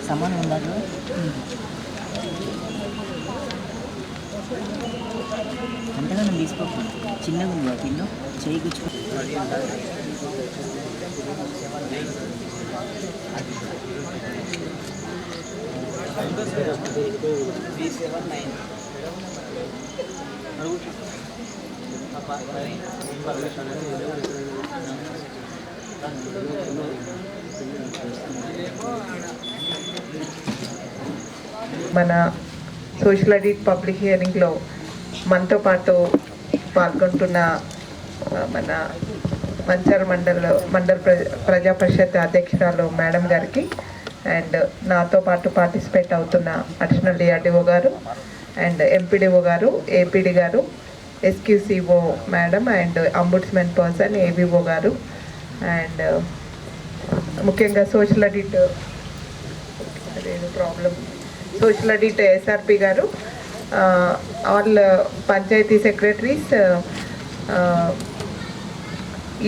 సమానం ఉండాలి. అంతగా నేను తీసుకోకుండా చిన్నగా ఉంది కింద చేయి గుచ్చుకో. మన సోషల్ ఆడిట్ పబ్లిక్ హియరింగ్లో మనతో పాటు పాల్గొంటున్న మన మంచర్ మండల్ ప్రజా పరిషత్ అధ్యక్షురాలు మేడం గారికి అండ్ నాతో పాటు పార్టిసిపేట్ అవుతున్న అడిషనల్ డిఆర్డిఓ గారు అండ్ ఎంపీడీఓ గారు, ఏపీడీ గారు, SQCO madam and ombudsman person ABO గారు అండ్ ముఖ్యంగా social audit social audit SRP గారు, ఆల్ పంచాయతీ secretaries,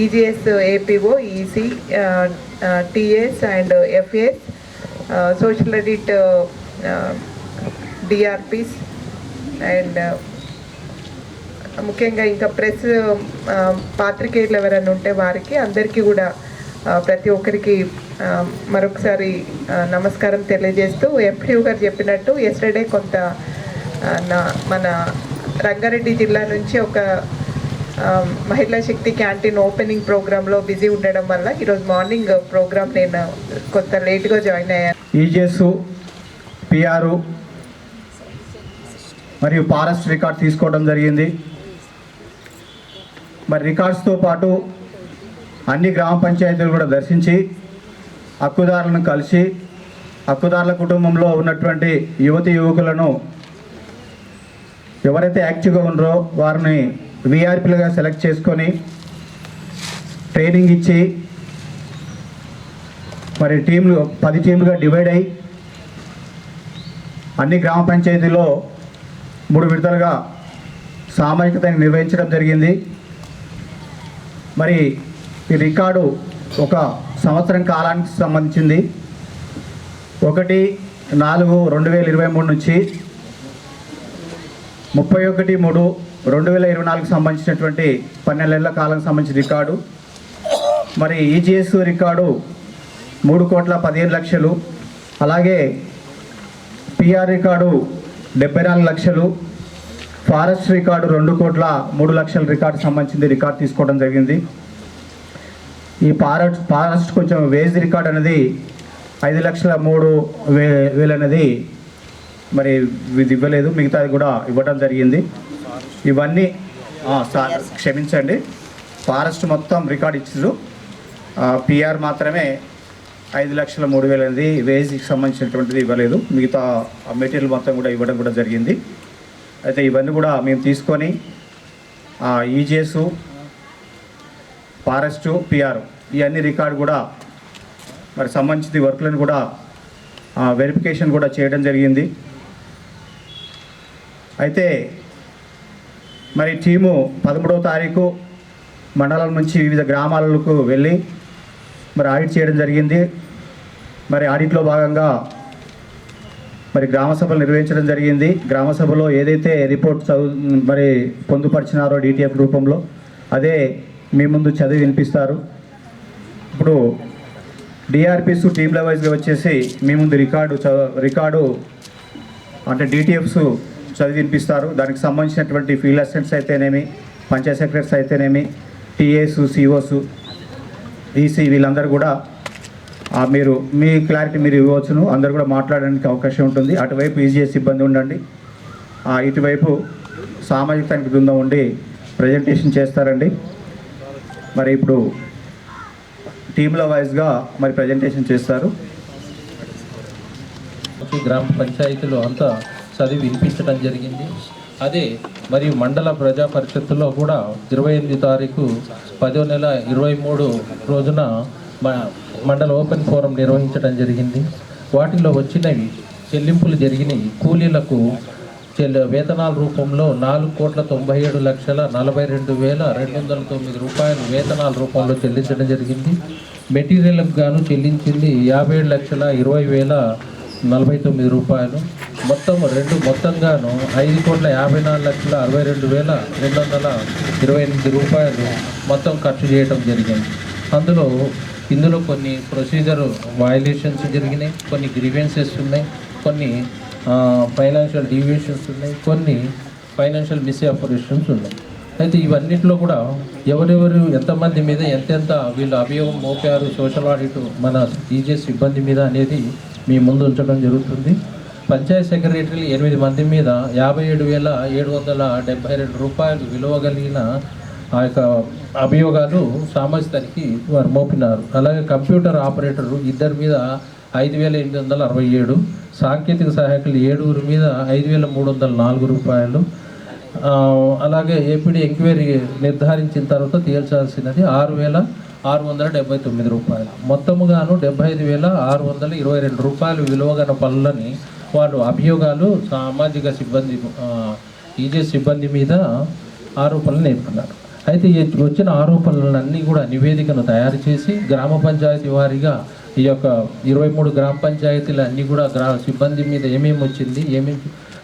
EGS APO, EC, TS and FAS, social audit DRPs and ముఖ్యంగా ఇంకా ప్రెస్ పాత్రికేయులు ఎవరైనా ఉంటే వారికి అందరికీ కూడా ప్రతి ఒక్కరికి మరొకసారి నమస్కారం తెలియజేస్తూ ఎంపీఓ గారు చెప్పినట్టు ఎస్టర్డే కొంత మన రంగారెడ్డి జిల్లా నుంచి ఒక మహిళా శక్తి క్యాంటీన్ ఓపెనింగ్ ప్రోగ్రాంలో బిజీ ఉండడం వల్ల ఈరోజు మార్నింగ్ ప్రోగ్రామ్ నేను కొంత లేట్గా జాయిన్ అయ్యాను. ఈజీఎస్, పిఆర్ మరియు ఫారెస్ట్ రికార్డ్ తీసుకోవడం జరిగింది. మరి రికార్డ్స్తో పాటు అన్ని గ్రామ పంచాయతీలు కూడా దర్శించి హక్కుదారులను కలిసి హక్కుదారుల కుటుంబంలో ఉన్నటువంటి యువతి యువకులను ఎవరైతే యాక్టివ్గా ఉన్నారో వారిని విఆర్పీలుగా సెలెక్ట్ చేసుకొని ట్రైనింగ్ ఇచ్చి మరి 10 టీంలుగా డివైడ్ అయ్యి అన్ని గ్రామ పంచాయతీలో 3 విడతలుగా సామాజికతను నిర్వహించడం జరిగింది. మరి ఈ రికార్డు ఒక సంవత్సరం కాలానికి సంబంధించింది. 1/4/2023 నుంచి 31/3/2024 సంబంధించినటువంటి 12 నెలల కాలానికి సంబంధించిన రికార్డు. మరి ఈజీఎస్ రికార్డు 3,15,00,000, అలాగే పిఆర్ రికార్డు 74 లక్షలు, ఫారెస్ట్ రికార్డు 2,03,00,000 రికార్డు సంబంధించింది రికార్డు తీసుకోవడం జరిగింది. ఈ ఫారెస్ట్ కొంచెం వేజ్ రికార్డ్ అనేది 5,03,000 అనేది మరి ఇది ఇవ్వలేదు, మిగతాది కూడా ఇవ్వడం జరిగింది. ఇవన్నీ క్షమించండి, ఫారెస్ట్ మొత్తం రికార్డ్ ఇచ్చారు, పిఆర్ మాత్రమే 5,03,000 అనేది వేజ్కి సంబంధించినటువంటిది ఇవ్వలేదు, మిగతా మెటీరియల్ మొత్తం కూడా ఇవ్వడం కూడా జరిగింది. అయితే ఇవన్నీ కూడా మేము తీసుకొని ఈజీఎస్, ఫారెస్టు, పిఆర్ ఈ అన్ని రికార్డు కూడా మరి సంబంధించిన వర్క్లను కూడా వెరిఫికేషన్ కూడా చేయడం జరిగింది. అయితే మరి టీము 13వ తారీఖు మండలం నుంచి వివిధ గ్రామాలకు వెళ్ళి మరి ఆడిట్ చేయడం జరిగింది. మరి ఆడిట్లో భాగంగా మరి గ్రామ సభలు నిర్వహించడం జరిగింది. గ్రామ సభలో ఏదైతే రిపోర్ట్ మరి పొందుపరిచినారో డిటిఎఫ్ రూపంలో అదే మీ ముందు చదివి వినిపిస్తారు. ఇప్పుడు డిఆర్పిస్ టీంల వైజ్గా వచ్చేసి మీ ముందు రికార్డు అంటే డిటిఎఫ్స్ చదివి వినిపిస్తారు. దానికి సంబంధించినటువంటి ఫీల్డ్ అసిస్టెంట్స్ అయితేనేమి, పంచాయత్ సెక్రటరీస్ అయితేనేమి, టీఏస్, సిఓస్, ఈసీ వీళ్ళందరూ కూడా మీరు మీ క్లారిటీ మీరు ఇవ్వవచ్చును, అందరు కూడా మాట్లాడడానికి అవకాశం ఉంటుంది. అటువైపు ఈజీఎస్ సిబ్బంది ఉండండి, ఇటువైపు సామాజిక తనిఖీ బృందం ఉండి ప్రజెంటేషన్ చేస్తారండి. మరి ఇప్పుడు టీంల వైజ్గా మరి ప్రజెంటేషన్ చేస్తారు. గ్రామ పంచాయతీలో అంతా చదివి వినిపించడం జరిగింది. అదే మరియు మండల ప్రజా పరిషత్తులో కూడా 28 తారీఖు 10వ నెల 23 రోజున మండల ఓపెన్ ఫోరం నిర్వహించడం జరిగింది. వాటిలో వచ్చినవి చెల్లింపులు జరిగినాయి. కూలీలకు వేతనాల రూపంలో 4,97,42,209 రూపాయలు వేతనాల రూపంలో చెల్లించడం జరిగింది. మెటీరియల్కి గాను చెల్లించింది 57,20,049 రూపాయలు. మొత్తంగాను 5,54,62,228 రూపాయలు మొత్తం ఖర్చు చేయడం జరిగింది. ఇందులో కొన్ని ప్రొసీజర్ వయలేషన్స్ జరిగినాయి, కొన్ని గ్రీవెన్సెస్ ఉన్నాయి, కొన్ని ఫైనాన్షియల్ డీవియేషన్స్ ఉన్నాయి, కొన్ని ఫైనాన్షియల్ మిస్ఆపరేషన్స్ ఉన్నాయి. అయితే ఇవన్నింటిలో కూడా ఎవరెవరు ఎంతమంది మీద ఎంతెంత వీళ్ళు అభియోగం మోపారు సోషల్ ఆడిట్ మన ఈజీఎస్ సిబ్బంది మీద అనేది మీ ముందు ఉంచడం జరుగుతుంది. పంచాయత్ సెక్రటరీలు 8 మంది మీద 57,772 రూపాయలు విలువ కలిగిన ఆ యొక్క అభియోగాలు సామాజిక తనిఖీ వారు మోపినారు. అలాగే కంప్యూటర్ ఆపరేటరు 2 మీద 5,867, సాంకేతిక సహాయకులు 7 మీద 5,304 రూపాయలు. అలాగే ఏపీడీ ఎంక్వైరీ నిర్ధారించిన తర్వాత తీర్చాల్సినది 6,679 రూపాయలు. మొత్తముగాను 75,622 రూపాయలు విలువగల పనులని వాళ్ళు అభియోగాలు సామాజిక సిబ్బంది ఈజీఎస్ సిబ్బంది మీద ఆరోపణలు నేర్పుతున్నారు. అయితే వచ్చిన ఆరోపణలన్నీ కూడా నివేదికను తయారు చేసి గ్రామ పంచాయతీ వారీగా ఈ యొక్క 23 గ్రామ పంచాయతీలు అన్నీ కూడా సిబ్బంది మీద ఏమేమి వచ్చింది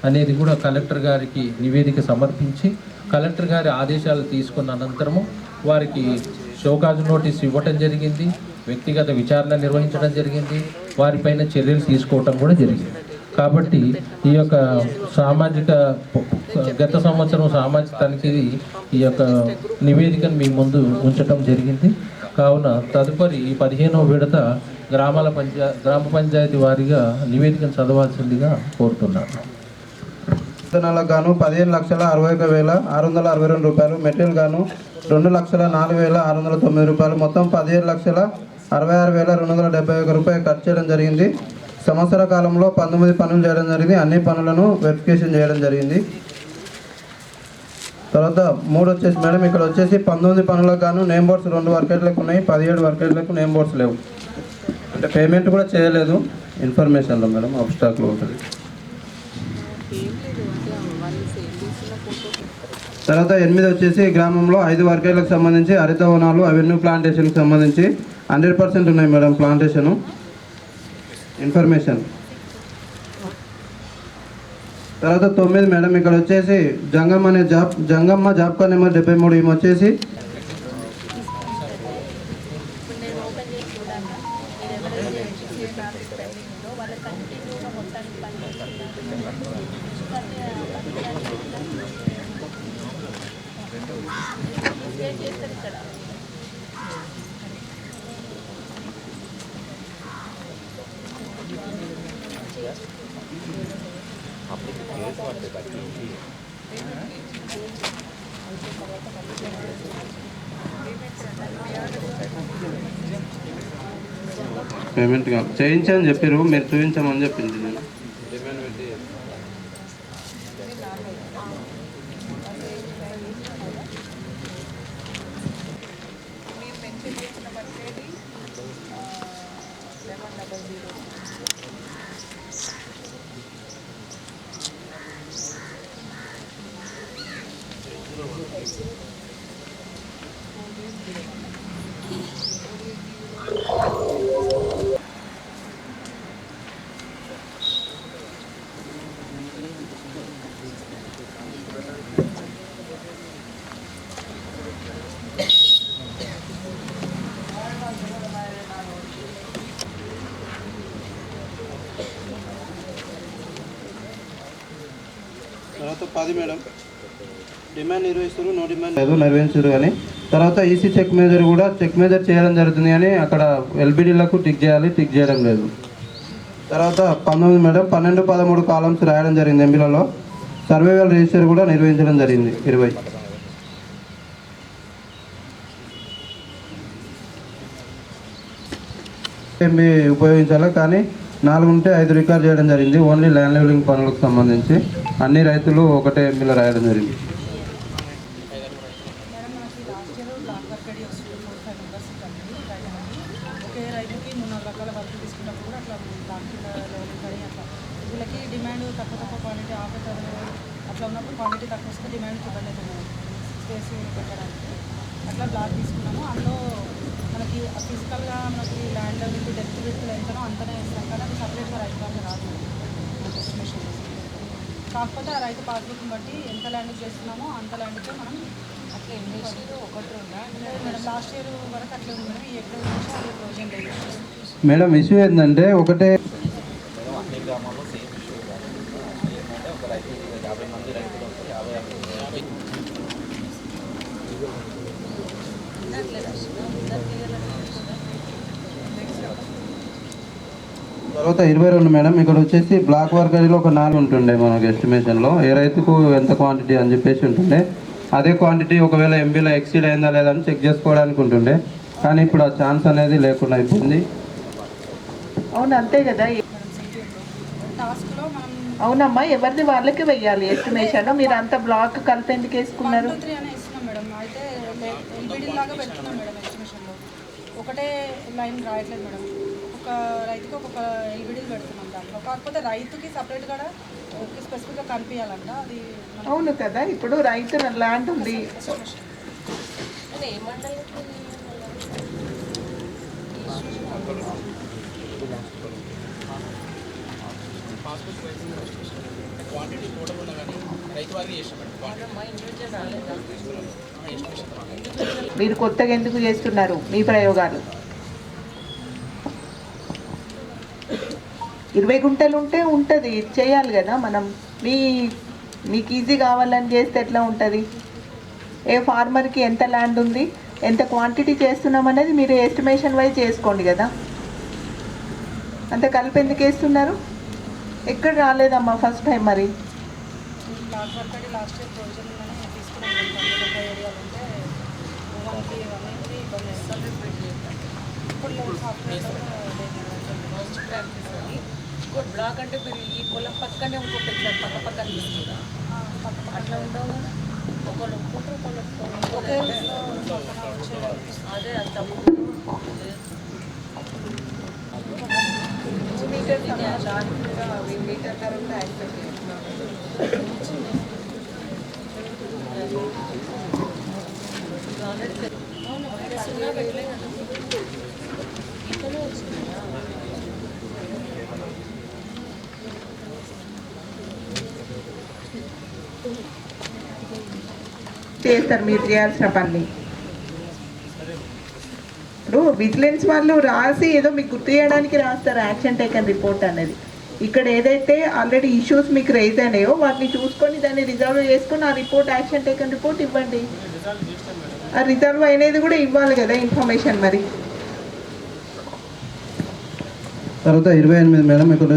అనేది కూడా కలెక్టర్ గారికి నివేదిక సమర్పించి కలెక్టర్ గారి ఆదేశాలు తీసుకున్న అనంతరము వారికి షోకాజ్ నోటీస్ ఇవ్వటం జరిగింది, వ్యక్తిగత విచారణ నిర్వహించడం జరిగింది, వారిపైన చర్యలు తీసుకోవటం కూడా జరిగింది. కాబట్టి ఈ యొక్క గత సంవత్సరం సామాజిక తనిఖీ ఈ యొక్క నివేదికను మీ ముందు ఉంచటం జరిగింది. కావున తదుపరి ఈ 15వ విడత గ్రామ పంచాయతీ వారీగా నివేదికను చదవాల్సిందిగా కోరుతున్నాను. వేతనాలకు గాను 15,61,662 రూపాయలు, మెటీరియల్ గాను 2,04,609 రూపాయలు, మొత్తం 15,66,271 రూపాయలు ఖర్చు చేయడం జరిగింది. సంవత్సర కాలంలో 19 పనులు చేయడం జరిగింది. అన్ని పనులను వెరిఫికేషన్ చేయడం జరిగింది. తర్వాత 3 వచ్చేసి మేడం ఇక్కడ వచ్చేసి 19 పనులకు గాను నేమ్ బోర్డ్స్ 2 వర్కెట్లకు ఉన్నాయి, 17 వర్కెట్లకు నేమ్ బోర్డ్స్ లేవు. అంటే పేమెంట్ కూడా చేయలేదు ఇన్ఫర్మేషన్లో మేడం, అబ్స్ట్రాక్ట్లో ఉంటుంది. తర్వాత 8 వచ్చేసి గ్రామంలో 5 వర్కెట్లకు సంబంధించి హరితవనాలు అవెన్యూ ప్లాంటేషన్కి సంబంధించి 100% ఉన్నాయి మేడం ప్లాంటేషను ఇన్ఫర్మేషన్. తర్వాత 9 మేడం ఇక్కడ వచ్చేసి జంగమ్మ జాబ్ కార్డ్ నెంబర్ 73 ఈమె వచ్చేసి పేమెంట్ చేయించని చెప్పారు, మీరు చూపించమని చెప్పింది. నేను తర్వాత 10 మేడం డిమాండ్ నిర్వహిస్తారు, నో డిమాండ్ లేదు నిర్వహించరు కానీ. తర్వాత ఈసీ చెక్ మేజర్ కూడా చెక్ మేజర్ చేయడం జరుగుతుంది కానీ అక్కడ ఎల్బిడీలకు టిక్ చేయాలి, టిక్ చేయడం లేదు. తర్వాత 19 మేడం 12, 13 కాలమ్స్ రాయడం జరిగింది ఎంబీలలో. సర్వేవల్ రిజిస్టర్ కూడా నిర్వహించడం జరిగింది 20. ఎంబీ ఉపయోగించాలి కానీ 4 ఉంటే 5 రికార్డ్ చేయడం జరిగింది. ఓన్లీ ల్యాండ్ లెవెలింగ్ పనులకు సంబంధించి అన్ని రైతులు ఒకటే ఎంబీలో రాయడం జరిగింది. ఒకే రైతుకి 3-4 రకాల వర్క్ తీసుకున్నప్పుడు కూడా అట్లా తక్కువ క్వాలిటీ ఆపేటర్ అట్లా ఉన్నప్పుడు క్వాంటిటీ తక్కువ వస్తే డిమాండ్ ఇబ్బంది అవుతుంది స్పేస్ పెట్టడానికి. అట్లా బ్లాక్ తీసుకున్నాము. అందులో మనకి ఫిజికల్గా మనకి ల్యాండ్ విత్ డెప్త్ విత్ ఎంతనో అంతనే ఇస్తాం కానీ అది సపరేట్గా రైతు వాళ్ళకి రాదు ఎస్టిమేషన్. కాకపోతే ఆ రైతు పాస్బుక్ని బట్టి ఎంత ల్యాండ్ చేస్తున్నామో అంత ల్యాండ్కే మనం అట్లా ఇన్వెస్ట్ ఒకటి మేడం లాస్ట్ ఇయర్ వరకు అట్లే ఉంది మేడం. ఈ ఎక్కడ నుంచి అది ప్రొవిజన్ లేదు మేడం. ఇష్యూ ఏంటంటే ఒకటే అన్ని గ్రామాల్లో సేమ్ ఇష్యూ కాదు. ఏంటంటే ఒక రైతు 50 మంది రైతులు వస్తే 50 తర్వాత 22 మేడం. ఇక్కడ వచ్చేసి బ్లాక్ వర్కరీలో ఒక 4 ఉంటుండే మనకు ఎస్టిమేషన్లో ఏ రైతుకు ఎంత క్వాంటిటీ అని చెప్పేసి ఉంటుండే. అదే క్వాంటిటీ ఒకవేళ ఎంబీలో ఎక్సీడ్ అయిందా లేదా అని చెక్ చేసుకోవడానికి ఉంటుండే. కానీ ఇప్పుడు ఆ ఛాన్స్ అనేది లేకుండా అయిపోయింది. అవును అంతే కదా. టాస్క్లో మనం అవునమ్మా, ఎవరిది వాళ్ళకి వెయ్యాలి ఎస్టిమేషన్. మీరు అంత బ్లాక్ కలిపి ఎందుకు వేసుకున్నారు? 1, 2, 3 అని ఇస్తున్నాం మేడం. అయితే ఎల్బిడి లాగా పెడుతున్నాం మేడం ఎస్టిమేషన్లో. ఒకటే లైన్ రాయట్లేదు మేడం. ఒక రైతుకి ఒక్కొక్క ఎల్బిడీలు పెడుతున్నాం దాంట్లో. కాకపోతే రైతుకి సపరేట్ కూడా స్పెసిఫిక్గా కనిపించాలంట అది. అవును కదా. ఇప్పుడు రైతు ల్యాండ్ ఉంది, మీరు కొత్తగా ఎందుకు చేస్తున్నారు మీ ప్రయోగాలు? 20 గుంటలు ఉంటే ఉంటుంది, చేయాలి కదా మనం. మీకు ఈజీ కావాలని చేస్తే ఎట్లా ఉంటుంది? ఏ ఫార్మర్కి ఎంత ల్యాండ్ ఉంది, ఎంత క్వాంటిటీ చేస్తున్నాం అనేది మీరు ఎస్టిమేషన్ వైజ్ చేసుకోండి కదా. అంత కలిపి ఎందుకు వేస్తున్నారు? ఎక్కడ రాలేదమ్మా ఫస్ట్ టైం. మరి block work last year provision తీసుకున్నాం ఏరియాలు ఉంటే వాళ్ళకి ఇవన్నీ ఇబ్బంది వేస్తుంది. ఇప్పుడు సాఫ్ట్వేర్ ఇంకోటి బ్లాక్ అంటే మీరు ఈ పొలం పక్కనే ఇంకొక ఇట్లా పక్క పక్కన తీసుకురా అట్లా ఉండవు. ఒకళ్ళు ఒప్పుకుంటారు, ఒకళ్ళు అదే అది తప్పు. మీటర్ కరెంట్ యాక్సెప్ట్ చేస్తారు మీరు చేయాల్సిన పని. ఇప్పుడు విజిలెన్స్ వాళ్ళు రాసి ఏదో మీకు గుర్తు చేయడానికి రాస్తారు యాక్షన్ టేకన్ రిపోర్ట్ అనేది. ఇక్కడ ఏదైతే ఆల్రెడీ ఇష్యూస్ మీకు రైజ్ అయినాయో వాటిని చూసుకొని దాన్ని రిజర్వ్ చేసుకొని ఆ రిపోర్ట్ యాక్షన్ టేకన్ రిపోర్ట్ ఇవ్వండి. ఆ రిజర్వ్ అయినది కూడా ఇవ్వాలి కదా ఇన్ఫర్మేషన్. మరి తర్వాత 28 మేడం. ఇక్కడ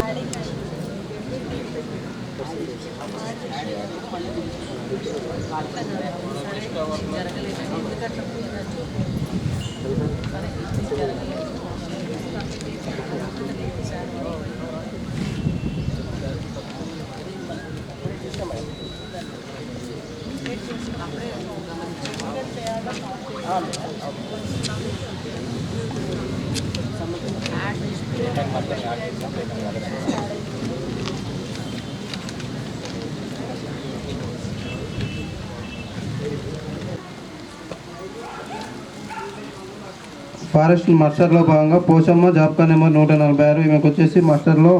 ఫారెస్ట్ మాస్టర్లో భాగంగా పోషమ్మ జాబ్ కార్డ్ నెంబర్ 146. ఈమెకు వచ్చేసి మాస్టర్లో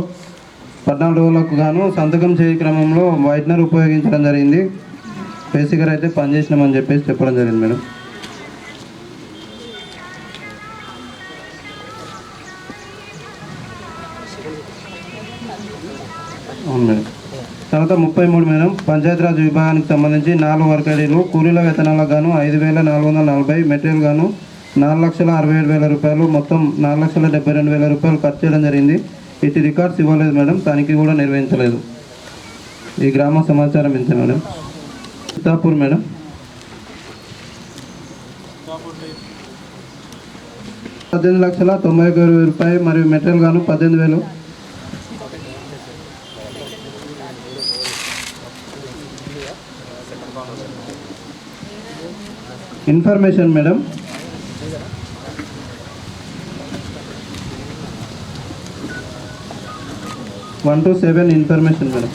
14 రోజులకు గాను సంతకం చేయ క్రమంలో వైట్నర్ ఉపయోగించడం జరిగింది. పేసీ గారు అయితే పనిచేసినామని చెప్పేసి చెప్పడం జరిగింది మేడం. అవును మేడం. తర్వాత 33 మేడం. పంచాయతీరాజ్ విభాగానికి సంబంధించి 4 వర్కరీలు కూలీల వేతనాలకు గాను 5,440, మెటీరియల్ గాను 4,67,000 రూపాయలు, మొత్తం 4,72,000 రూపాయలు ఖర్చు చేయడం జరిగింది. ఇటు రికార్డ్స్ ఇవ్వలేదు మేడం, తనిఖీ కూడా నిర్వహించలేదు. ఈ గ్రామ సమాచారం ఇంతే మేడం. సీతాపూర్ మేడం. 18,91,000 రూపాయలు మరియు మెటీరియల్ గాను 18,000. Information madam. 1 to 7 information madam.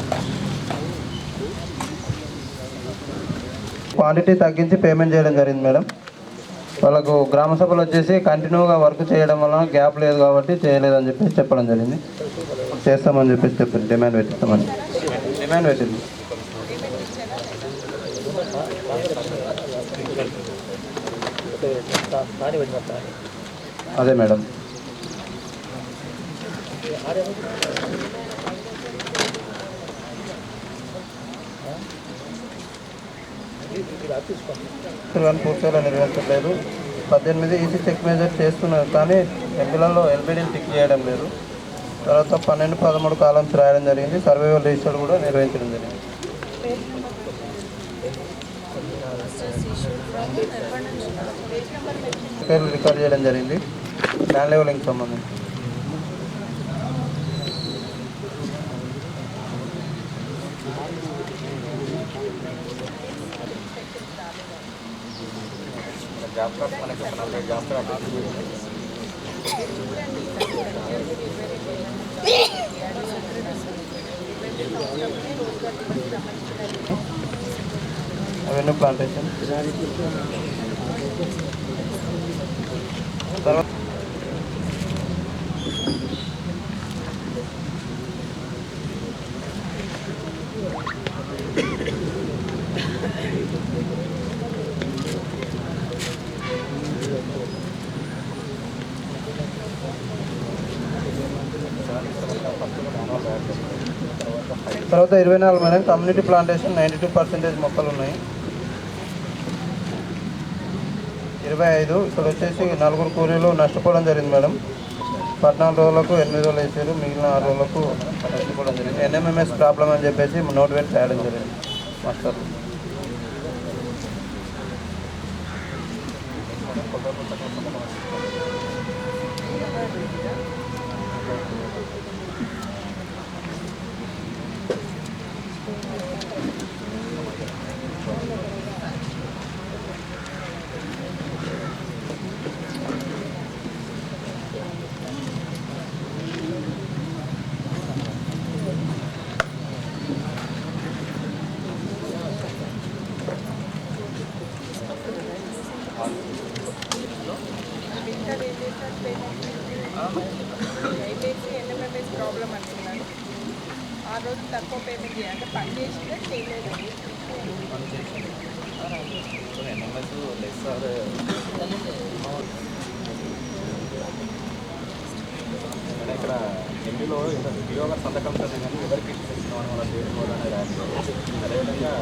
Quantity తగ్గించి పేమెంట్ చేయడం జరిగింది మేడం. వాళ్ళకు గ్రామ సభలు వచ్చేసి కంటిన్యూగా వర్క్ చేయడం వల్ల గ్యాప్ లేదు కాబట్టి చేయలేదని చెప్పేసి చెప్పడం జరిగింది. చేస్తామని చెప్పేసి చెప్పారు, డిమాండ్ పెట్టిస్తామని డిమాండ్ పెట్టింది. అదే మేడం. పూర్తిగా నిర్వహించలేదు. 18 ఈసీ చెక్ మేజర్ చేస్తున్నారు కానీ ఎంపీలలో ఎల్బీడీలు టిక్ చేయడం లేదు. తర్వాత 12, 13 కాలమ్స్ రాయడం జరిగింది. సర్వైవల్ రిజిస్టర్ కూడా నిర్వహించడం జరిగింది. పేర్లు రికార్డ్ చేయడం జరిగింది ల్యాండ్ లెవెలింగ్ సంబంధించి. జాబ్ కార్డ్ మనకి 40 జాబ్ కార్డ్ అవన్నీ ప్లాంటేషన్. తర్వాత తర్వాత 24 మేడం కమ్యూనిటీ ప్లాంటేషన్ 92% మొక్కలు ఉన్నాయి. 25 ఇక్కడ వచ్చేసి 4 కూలీలు నష్టపోవడం జరిగింది మేడం. 14 రోజులకు 8 రోజులు వేసారు, మిగిలిన 6 రోజులకు నష్టపోవడం జరిగింది. ఎన్ఎంఎంఎస్ ప్రాబ్లం అని చెప్పేసి నోట్ పెట్టి రాయడం జరిగింది మాస్టర్. ప్రాబ్లం అంటున్నాను. 6 రోజులు తక్కువ పేమెంట్ చేయాలి అంటే పని చేసినా చేయలేదు. ఇక్కడ ఎంపీలో డిఓ గారు సంతకం కానీ ఎవరికి ఇస్తున్నామని వాళ్ళ చేయడం రాశారు. అదేవిధంగా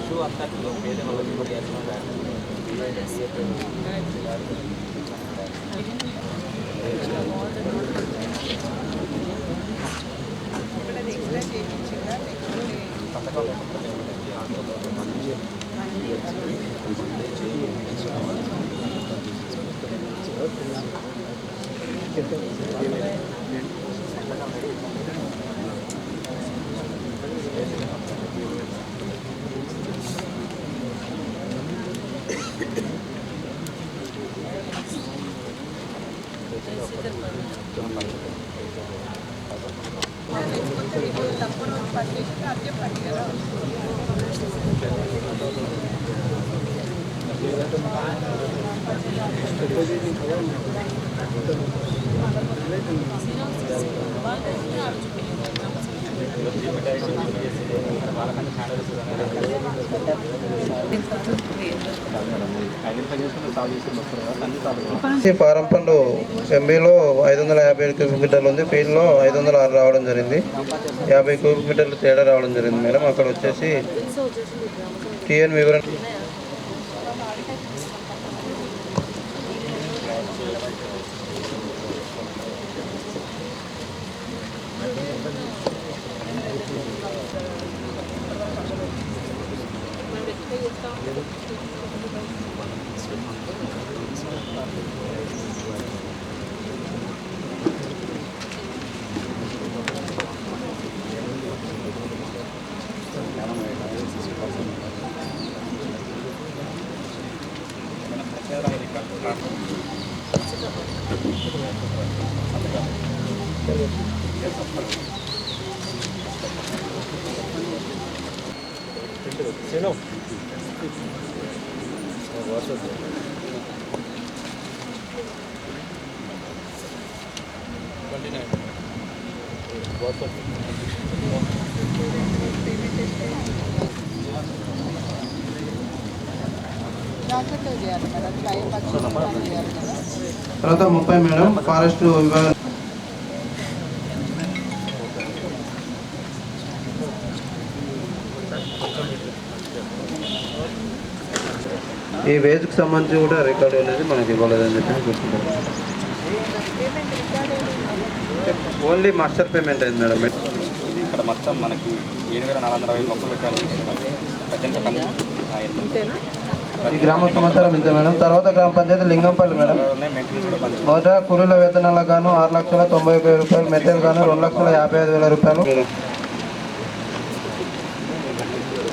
ఇష్యూ అంతా పేద వాళ్ళకి కూడా పారంపండు ఎంబీలో 557 క్యూబిక్ మీటర్లు ఉంది, ఫీల్డ్లో 506 రావడం జరిగింది. 50 క్యూబిక్ మీటర్లు తేడా రావడం జరిగింది మేడం. అక్కడ వచ్చేసి టీఎన్ వివరణ తర్వాత 30 మేడం ఫారెస్ట్ విభాగం. ఈ వేజ్కి సంబంధించి కూడా రికార్డు అనేది మనకి ఇవ్వలేదని చెప్పి గుర్తుంటారు. ఓన్లీ మాస్టర్ పేమెంట్ అయింది మేడం. ఇక్కడ మొత్తం మనకి 7,420 మొక్కలు పెట్టాలి. ఈ గ్రామ సమాచారం ఇంతే మేడం. తర్వాత గ్రామ పంచాయతీ లింగంపల్లి మేడం. మొదట కూలీల వేతనాలకు గాను 6,91,000 రూపాయలు, మెటీరియల్ గాను 2,55,000 రూపాయలు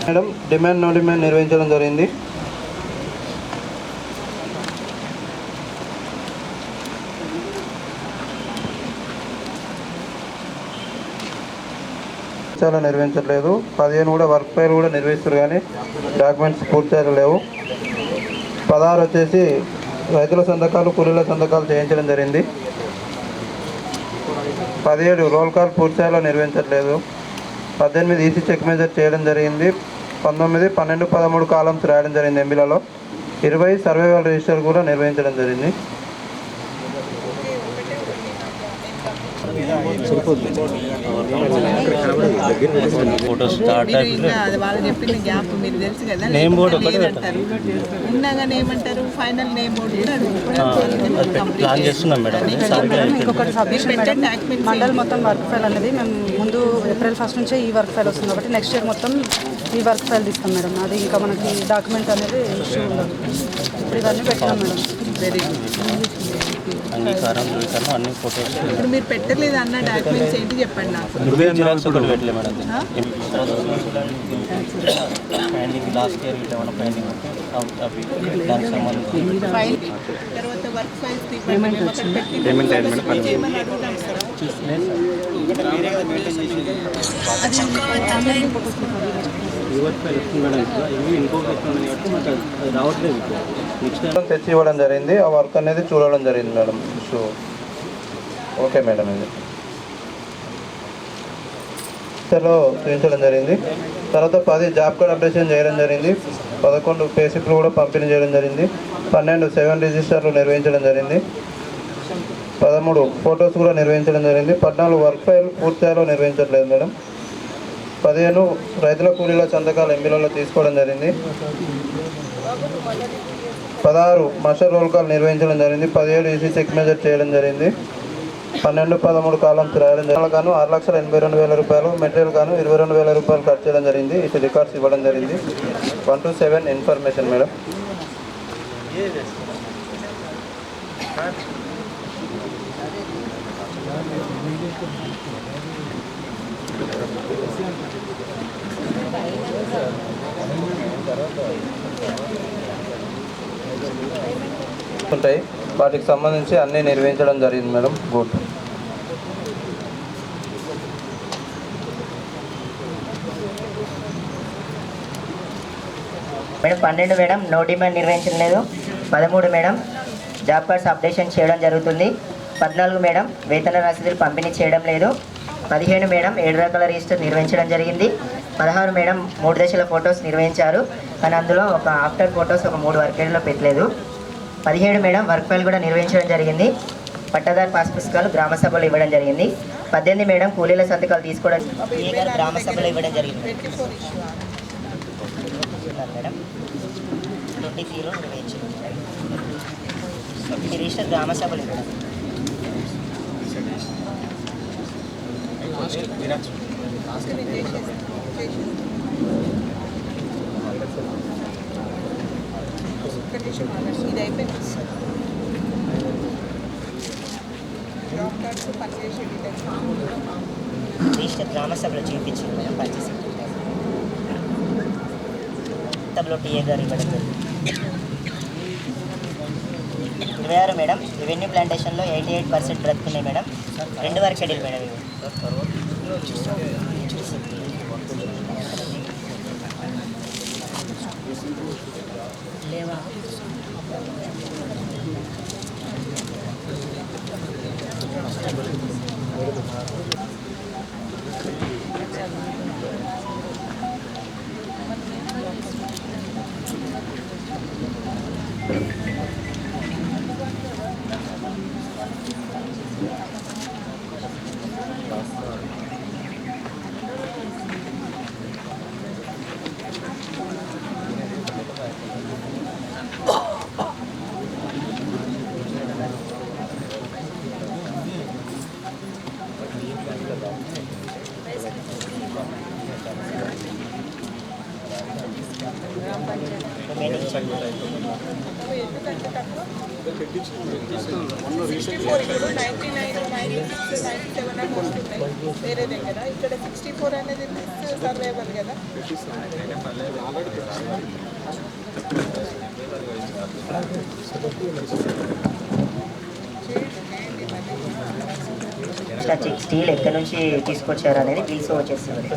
మేడం. డిమాండ్ నో డిమాండ్ నిర్వహించడం జరిగింది. చాలా నిర్వహించట్లేదు. 15 కూడా వర్క్ ఫైల్ కూడా నిర్వహిస్తారు కానీ డాక్యుమెంట్స్ పూర్తి చేయలేవు. 16 వచ్చేసి రైతుల సంతకాలు, కూలీల సంతకాలు చేయించడం జరిగింది. 17 రోల్ కాల్ పూర్తిస్థాయిలో నిర్వహించట్లేదు. 18 ఈసీ చెక్ మెజర్ చేయడం జరిగింది. 19, 12, 13 కాలమ్స్ రాయడం జరిగింది ఎంబీలలో. 20 సర్వైవల్ రిజిస్టర్ కూడా నిర్వహించడం జరిగింది. ఫోటోస్ వాళ్ళు చెప్పిన గ్యాప్ మీరు తెలుసు కదా, అంటారు ఉన్నాగానే ఏమంటారు ఫైనల్ నేమ్ బోర్డు కూడా ప్లాన్ చేస్తున్నాం మేడం. ఇంకొకటి సబ్మిషన్ మండల్ మొత్తం వర్క్ ఫైల్ అనేది మేము ముందు ఏప్రిల్ 1 నుంచే ఈ వర్క్ ఫైల్ వస్తుంది కాబట్టి నెక్స్ట్ ఇయర్ మొత్తం ఈ వర్క్ ఫైల్ తీస్తాం మేడం. అది ఇంకా మనకి డాక్యుమెంట్ అనేది ఇష్యూ ఉండదు. ఇప్పుడు ఇవన్నీ పెట్టాం మేడం. Very good. అంగీకారం అన్ని ఫోటోస్ ఇప్పుడు మీరు పెట్టలేదు అన్న డాక్యుమెంట్స్ ఏంటి చెప్పండి నాకు. పెట్టలే మేడం. పెయింటింగ్ లాస్ట్ ఇయర్ ఇట్లా ఏమైనా పెయింటింగ్ దానికి సంబంధించి తర్వాత వర్క్ ఫైల్స్ తెచ్చి ఇవ్వడం జరిగింది. ఆ వర్క్ అనేది చూడడం జరిగింది మేడం. So okay madam. ఇది లో చూపించడం జరిగింది. తర్వాత 10 జాబ్ కార్డ్ అప్డేషన్ చేయడం జరిగింది. 11 పేసిప్లు కూడా పంపిణీ చేయడం జరిగింది. 12 7 రిజిస్టర్లు నిర్వహించడం జరిగింది. 13 ఫొటోస్ కూడా నిర్వహించడం జరిగింది. 14 వర్క్ ఫైల్ పూర్తిస్థాయిలో నిర్వహించట్లేదు మేడం. 15 రైతుల కూలీల సంతకాలు ఎంబీలలో తీసుకోవడం జరిగింది. 16 మాస్టర్ రోల్ కాల్ నిర్వహించడం జరిగింది. 17 ఈసీ చెక్ మెజర్ చేయడం జరిగింది. 12, 13 కాలమ్స్ రాయడం జరిగింది. గాను 6,82,000 రూపాయలు, మెటీరియల్ గాను 22,000 రూపాయలు ఖర్చు చేయడం జరిగింది. ఇటు రికార్డ్స్ ఇవ్వడం జరిగింది. 1 to 7 ఇన్ఫర్మేషన్ మేడం. ఉంటాయి, వాటికి సంబంధించి అన్నీ నిర్వహించడం జరిగింది madam. Good. Madam 12 madam no demand నిర్వహించడం లేదు. 13 మేడం జాబ్ కార్డ్స్ అప్డేషన్ చేయడం జరుగుతుంది. 14 మేడం వేతన రసీదులు పంపిణీ చేయడం లేదు. 15 మేడం 7 రకాల రిజిస్టర్ నిర్వహించడం జరిగింది. 16 మేడం 3 దశల ఫొటోస్ నిర్వహించారు కానీ అందులో ఒక ఆఫ్టర్ ఫొటోస్ ఒక 3 వర్కేడ్లో పెట్టలేదు. 17 మేడం వర్క్ ఫైల్ కూడా నిర్వహించడం జరిగింది. పట్టాదారు పాస్ పుస్తకాలు గ్రామ సభలో ఇవ్వడం జరిగింది. 18 మేడం కూలీల సంతకాలు తీసుకోవడం గ్రామ సభలో ఇవ్వడం జరిగింది మేడం. 20 నిర్వహించడం రిజిస్టర్ గ్రామ సభలో ఇవ్వడం. ఇది అయిపోయింది. జాబ్ కార్డ్స్ పనిచేసే రిజిస్టర్ గ్రామ సభలో చూపించింది మేడం. పనిచేసి సభలో టీఏ గారు ఇవ్వడం జరిగింది. 26 మేడం. రెవెన్యూ ప్లాంటేషన్లో 88% బ్రతుకున్నాయి మేడం. 2 వర్క్ షెడ్యూల్ మేడం ఇవి. వేరే దగ్గర ఇక్కడ 64 అనేది సర్వైవల్ కదా. స్టీల్ ఎక్కడి నుంచి తీసుకొచ్చారు అనేది బిల్స్ వచ్చేస్తుంది.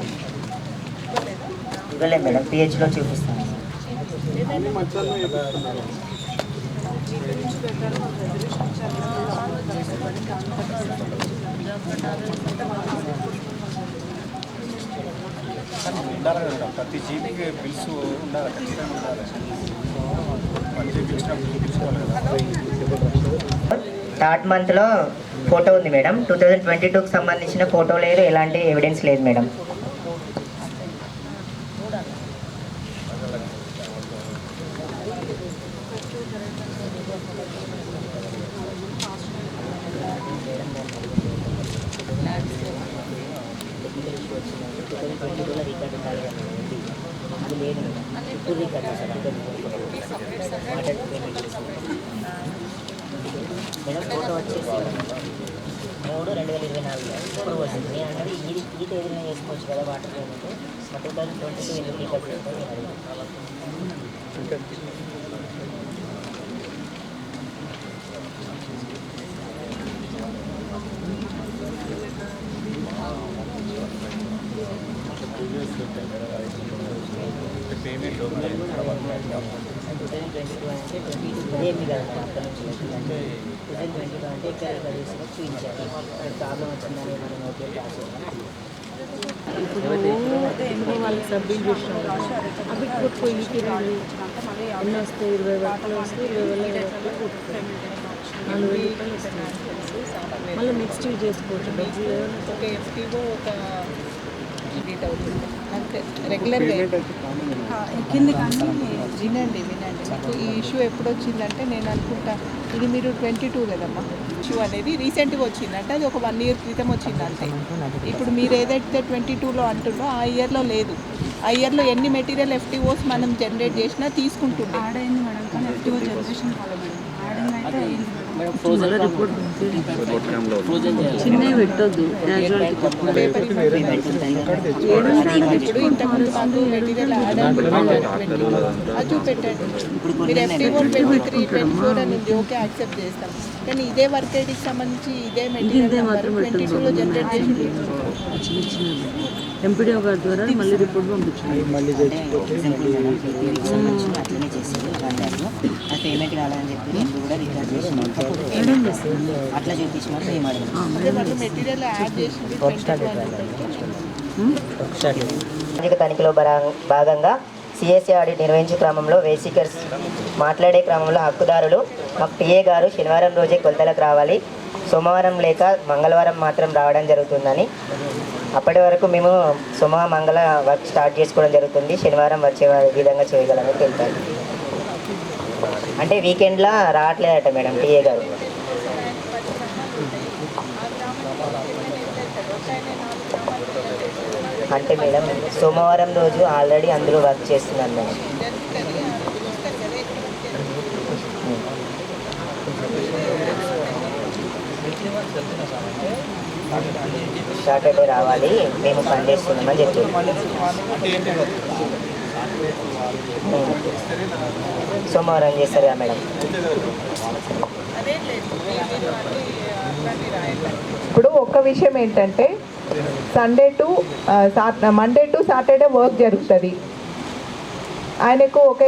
ఇవ్వలేదు మేడం, పిహెచ్లో చూపిస్తాను. ఉండాలి కదా ప్రతి జీబీకి బిల్స్ ఉండాలి, ఖచ్చితంగా ఉండాలి. 1 జీబీ ఇచ్చినప్పుడు చూపించుకోవాలి కదా. థర్డ్ మంత్లో ఫోటో ఉంది మేడం. 2022కి సంబంధించిన ఫోటో లేదు, ఎలాంటి ఎవిడెన్స్ లేదు మేడం. అది లేదు మేడం, ఇప్పుడు రికార్డ్ చేశారు మేడం. ఫోటో వచ్చేసి 3/2024 ఇప్పుడు వచ్చింది. నేను అన్నది ఈ తేదీలో చేసుకోవచ్చు కదా వాటర్ పేమెంట్. 2022 ఎందుకు రికార్డ్ చేస్తారు నేను అడిగాను. పేమెంట్ 2022 అంటే 22 ఏమి కదా అక్కడ నుంచి అంటే 2022 అంటే ఇక్కడ చూపించాలి. ప్రాబ్లం వచ్చిందని మనం నోటీస్ రాసేది. ఇప్పుడు వాళ్ళకి సబ్మిట్ చేసినాం అవి పోయికి ఎన్ని వస్తాయి, 20 వరకు వస్తాయి, 20 మళ్ళీ నెక్స్ట్ యూజ్ చేసుకోవచ్చు. ఒక ఎఫ్టీఓ ఒక ఎడిట్ అవుతుంది అంతే రెగ్యులర్గా. కింది కానీ వినండి మీకు ఈ ఇష్యూ ఎప్పుడు వచ్చిందంటే నేను అనుకుంటా ఇది మీరు 22 కదమ్మా ఇష్యూ అనేది రీసెంట్గా వచ్చిందంటే అది ఒక 1 year క్రితం వచ్చింది అంతే. ఇప్పుడు మీరు ఏదైతే 22లో అంటుందో ఆ ఇయర్లో లేదు. ఆ ఇయర్లో ఎన్ని మెటీరియల్ ఎఫ్టీఓస్ మనం జనరేట్ చేసినా తీసుకుంటుంది. యాడ్ అయింది మేడం, కానీ ఎఫ్టీఓ జనరేషన్ కావాలి మేడం. యాడింగ్ అయితే అయింది మేడం. చిన్నవి పెట్టొద్దు, పేపర్ ఇప్పుడు ఇంతకుముందు మాకు మెటీరియల్ యాడ్ అది చూపెట్టండి. మీరు ఎఫ్టీఓ 23, 24 అని ఉంది, ఓకే యాక్సెప్ట్ చేస్తాం. కానీ ఇదే వర్క్ ఐడికి సంబంధించి ఇదే మెటీరియల్ 22లో జనరేట్ చేసి ఎంపీడీఓ గారి ద్వారా మళ్ళీ రిపోర్ట్ పంపించాలి. అట్లనే చేస్తారు పేమెంట్ కావాలని చెప్పి నేను కూడా రికార్డ్ చేసి అట్లా చూపించినారు. మేము అడిగాం మెటీరియల్ యాడ్ చేసి సామాజిక తనిఖీలో భాగంగా సిఎస్సి ఆడిట్ నిర్వహించే క్రమంలో వేసికర్స్ మాట్లాడే క్రమంలో హక్కుదారులు మాకు టీఏ గారు శనివారం రోజే కొలతలకు రావాలి, సోమవారం లేక మంగళవారం మాత్రం రావడం జరుగుతుందని, అప్పటి వరకు మేము మంగళ వర్క్ స్టార్ట్ చేసుకోవడం జరుగుతుంది, శనివారం వచ్చే విధంగా చేయగలని తెలిపారు. అంటే వీకెండ్లో రావట్లేదట మేడం టీఏ గారు. అంటే మేడం సోమవారం రోజు ఆల్రెడీ అందులో వర్క్ చేస్తున్నాను మేడం. సాటర్డే రావాలి, మేము పని చేస్తున్నామని చెప్పారు. సోమవారం చేస్తారు కదా మేడం. అదేం లేదు మీరు అన్ని అట్లాంటి రాయండి. ఇప్పుడు ఒక్క విషయం ఏంటంటే మండే టు సాటర్డే వర్క్ జరుగుతుంది. ఆయనకు ఒక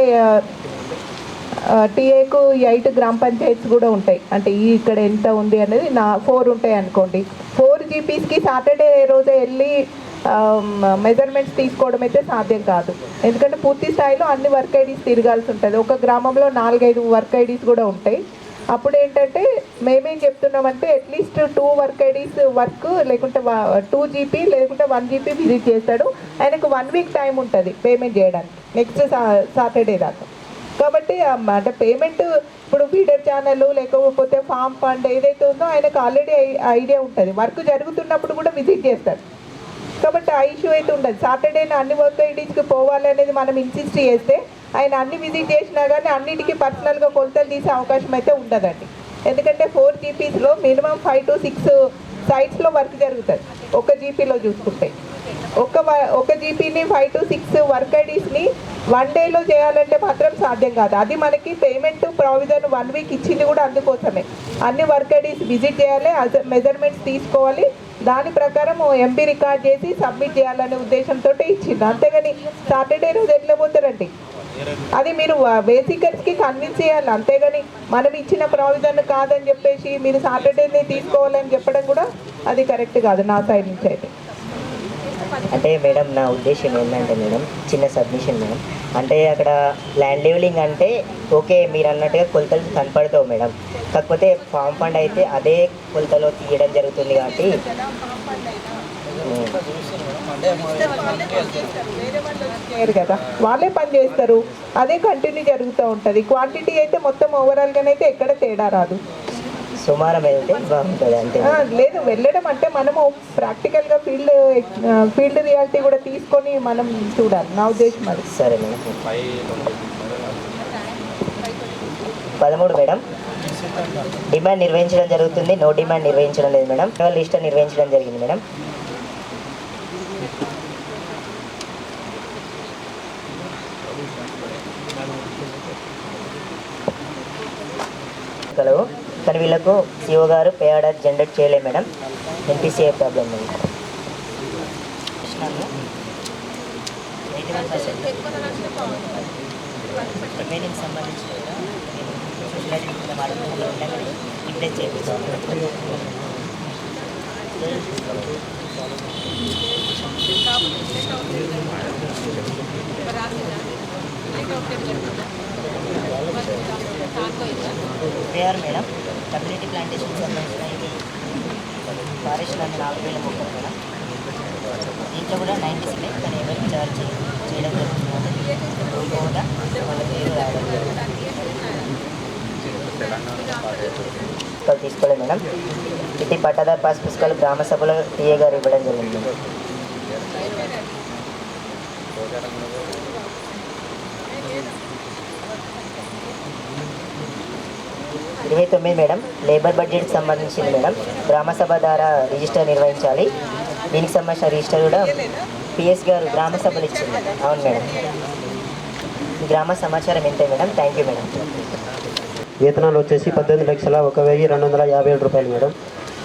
టీఏకు 8 గ్రామ పంచాయత్స్ కూడా ఉంటాయి. అంటే ఇక్కడ ఎంత ఉంది అనేది 4 ఉంటాయి అనుకోండి. 4 జీపీస్కి సాటర్డే రోజే వెళ్ళి మెజర్మెంట్స్ తీసుకోవడం అయితే సాధ్యం కాదు. ఎందుకంటే పూర్తి స్థాయిలో అన్ని వర్క్ ఐడీస్ తిరగాల్సి ఉంటుంది. ఒక గ్రామంలో 4-5 వర్క్ ఐడీస్ కూడా ఉంటాయి. అప్పుడు ఏంటంటే మేమేం చెప్తున్నామంటే అట్లీస్ట్ 2 వర్క్ ఐడీస్ వర్క్ లేకుంటే 2 జీపీ లేకుంటే 1 జీపీ విజిట్ చేస్తాడు. ఆయనకు 1 వీక్ టైం ఉంటుంది పేమెంట్ చేయడానికి నెక్స్ట్ సాటర్డే దాకా. కాబట్టి అంటే పేమెంట్ ఇప్పుడు ఫీడర్ ఛానల్ లేకపోతే ఫామ్ ఫండ్ ఏదైతే ఉందో ఆయనకు ఆల్రెడీ ఐడియా ఉంటుంది. వర్క్ జరుగుతున్నప్పుడు కూడా విజిట్ చేస్తారు. కాబట్టి ఆ ఇష్యూ అయితే ఉండదు. సాటర్డేన అన్ని వర్క్ ఐడీస్కి పోవాలి అనేది మనం ఇన్సిస్ట్ చేస్తే ఆయన అన్ని విజిట్ చేసినా కానీ అన్నిటికీ పర్సనల్గా కొలతలు తీసే అవకాశం అయితే ఉండదండి. ఎందుకంటే 4 జీపీస్లో మినిమం 5 to 6 సైట్స్లో వర్క్ జరుగుతుంది. ఒక జీపీలో చూసుకుంటే ఒక జీపీని 5 to 6 వర్క్ ఐడీస్ని 1 డేలో చేయాలంటే మాత్రం సాధ్యం కాదు. అది మనకి పేమెంట్ ప్రావిజన్ 1 వీక్ ఇచ్చింది కూడా అందుకోసమే. అన్ని వర్క్ ఐడీస్ విజిట్ చేయాలి, మెజర్మెంట్స్ తీసుకోవాలి, దాని ప్రకారం ఎంపీ రికార్డ్ చేసి సబ్మిట్ చేయాలనే ఉద్దేశంతో ఇచ్చింది. అంతేగాని సాటర్డే రోజు ఎట్లా పోతారండి? అది మీరు బేసికర్స్కి కన్విన్స్ చేయాలి. అంతేగాని మనం ఇచ్చిన ప్రావిజన్ కాదని చెప్పేసి మీరు సాటర్డేనే తీసుకోవాలని చెప్పడం కూడా అది కరెక్ట్ కాదు నా సైడ్ నుంచి అయితే. అంటే మేడం నా ఉద్దేశం ఏంటంటే మేడం చిన్న సబ్మిషన్ మేడం, అంటే అక్కడ ల్యాండ్ లెవెలింగ్ అంటే ఓకే మీరు అన్నట్టుగా కొలతలు కనపడతావు మేడం. కాకపోతే ఫామ్ ఫండ్ అయితే అదే కొలతలో తీయడం జరుగుతుంది కాబట్టి కదా వాళ్ళే పని చేస్తారు, అదే కంటిన్యూ జరుగుతూ ఉంటుంది. క్వాంటిటీ అయితే మొత్తం ఓవరాల్గానైతే ఎక్కడ తేడా రాదు. సుమారం వెళ్తే బాగుంటుంది అంతే. లేదు వెళ్ళడం అంటే మనము ప్రాక్టికల్గా ఫీల్డ్ రియాలిటీ కూడా తీసుకొని మనం చూడాలి నా ఉద్దేశం అది. సరే మేడం. 13 మేడం డిమాండ్ నిర్వహించడం జరుగుతుంది. నో డిమాండ్ నిర్వహించడం లేదు మేడం. లిస్ట్ నిర్వహించడం జరిగింది మేడం. హలో కానీ వీళ్ళకు సిఓ గారు పే ఆర్డర్ జనరేట్ చేయలేదు మేడం. ఎన్పిసిఐ ప్రాబ్లం ఉంది. రిమైనింగ్ సంబంధించి ఇప్పుడే చేపిస్తాం. పేఆర్ మేడం కమ్యూనిటీ ప్లాంటేషన్ సంబంధించిన ఇది ఫారెస్ట్ ల్యాండ్ 4000 మొక్కలు మేడం. దీంట్లో కూడా 96 కానీ ఎవరికి చార్జ్ చేయడం జరుగుతుంది. కూడా వాళ్ళ పేరు రాయడం పుస్తకాలు తీసుకోలేదు మేడం. ఇది పట్టాదారు పాస్ పుస్తకాలు గ్రామ సభలో టీఏ గారు ఇవ్వడం జరిగింది. 29 మేడం లేబర్ బడ్జెట్కి సంబంధించింది మేడం. గ్రామ సభ ద్వారా రిజిస్టర్ నిర్వహించాలి. దీనికి సంబంధించిన రిజిస్టర్ కూడా పిఎస్ గారు గ్రామ సభలు ఇచ్చింది. అవును మేడం. గ్రామ సమాచారం ఎంతే మేడం? Thank you madam. వేతనాలు వచ్చేసి 18,01,257 రూపాయలు మేడం.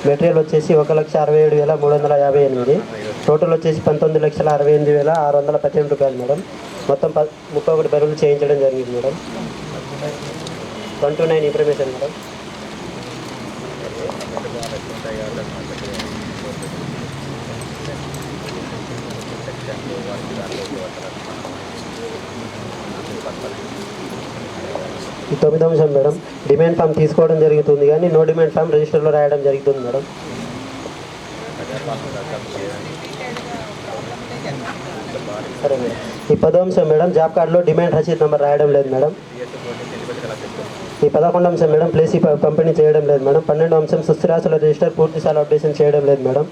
మెటీరియల్ వచ్చేసి 1,67,358. టోటల్ వచ్చేసి 19,68,618 రూపాయలు మేడం. మొత్తం 31 పనులు చేయించడం జరిగింది మేడం. 129 information madam. ఈ 9వ అంశం మేడం డిమాండ్ ఫామ్ తీసుకోవడం జరుగుతుంది కానీ నో డిమాండ్ ఫామ్ రిజిస్టర్లో రాయడం జరుగుతుంది మేడం. సరే మేడం. ఈ 10వ అంశం మేడం జాబ్ కార్డులో డిమాండ్ రసీద్ నెంబర్ రాయడం లేదు మేడం. ఈ 11వ అంశం మేడం ప్లేసీ పంపిణీ చేయడం లేదు మేడం. 12వ అంశం సుస్థిరాస్తుల రిజిస్టర్ పూర్తిస్థాయి అప్డేషన్ చేయడం లేదు మేడం.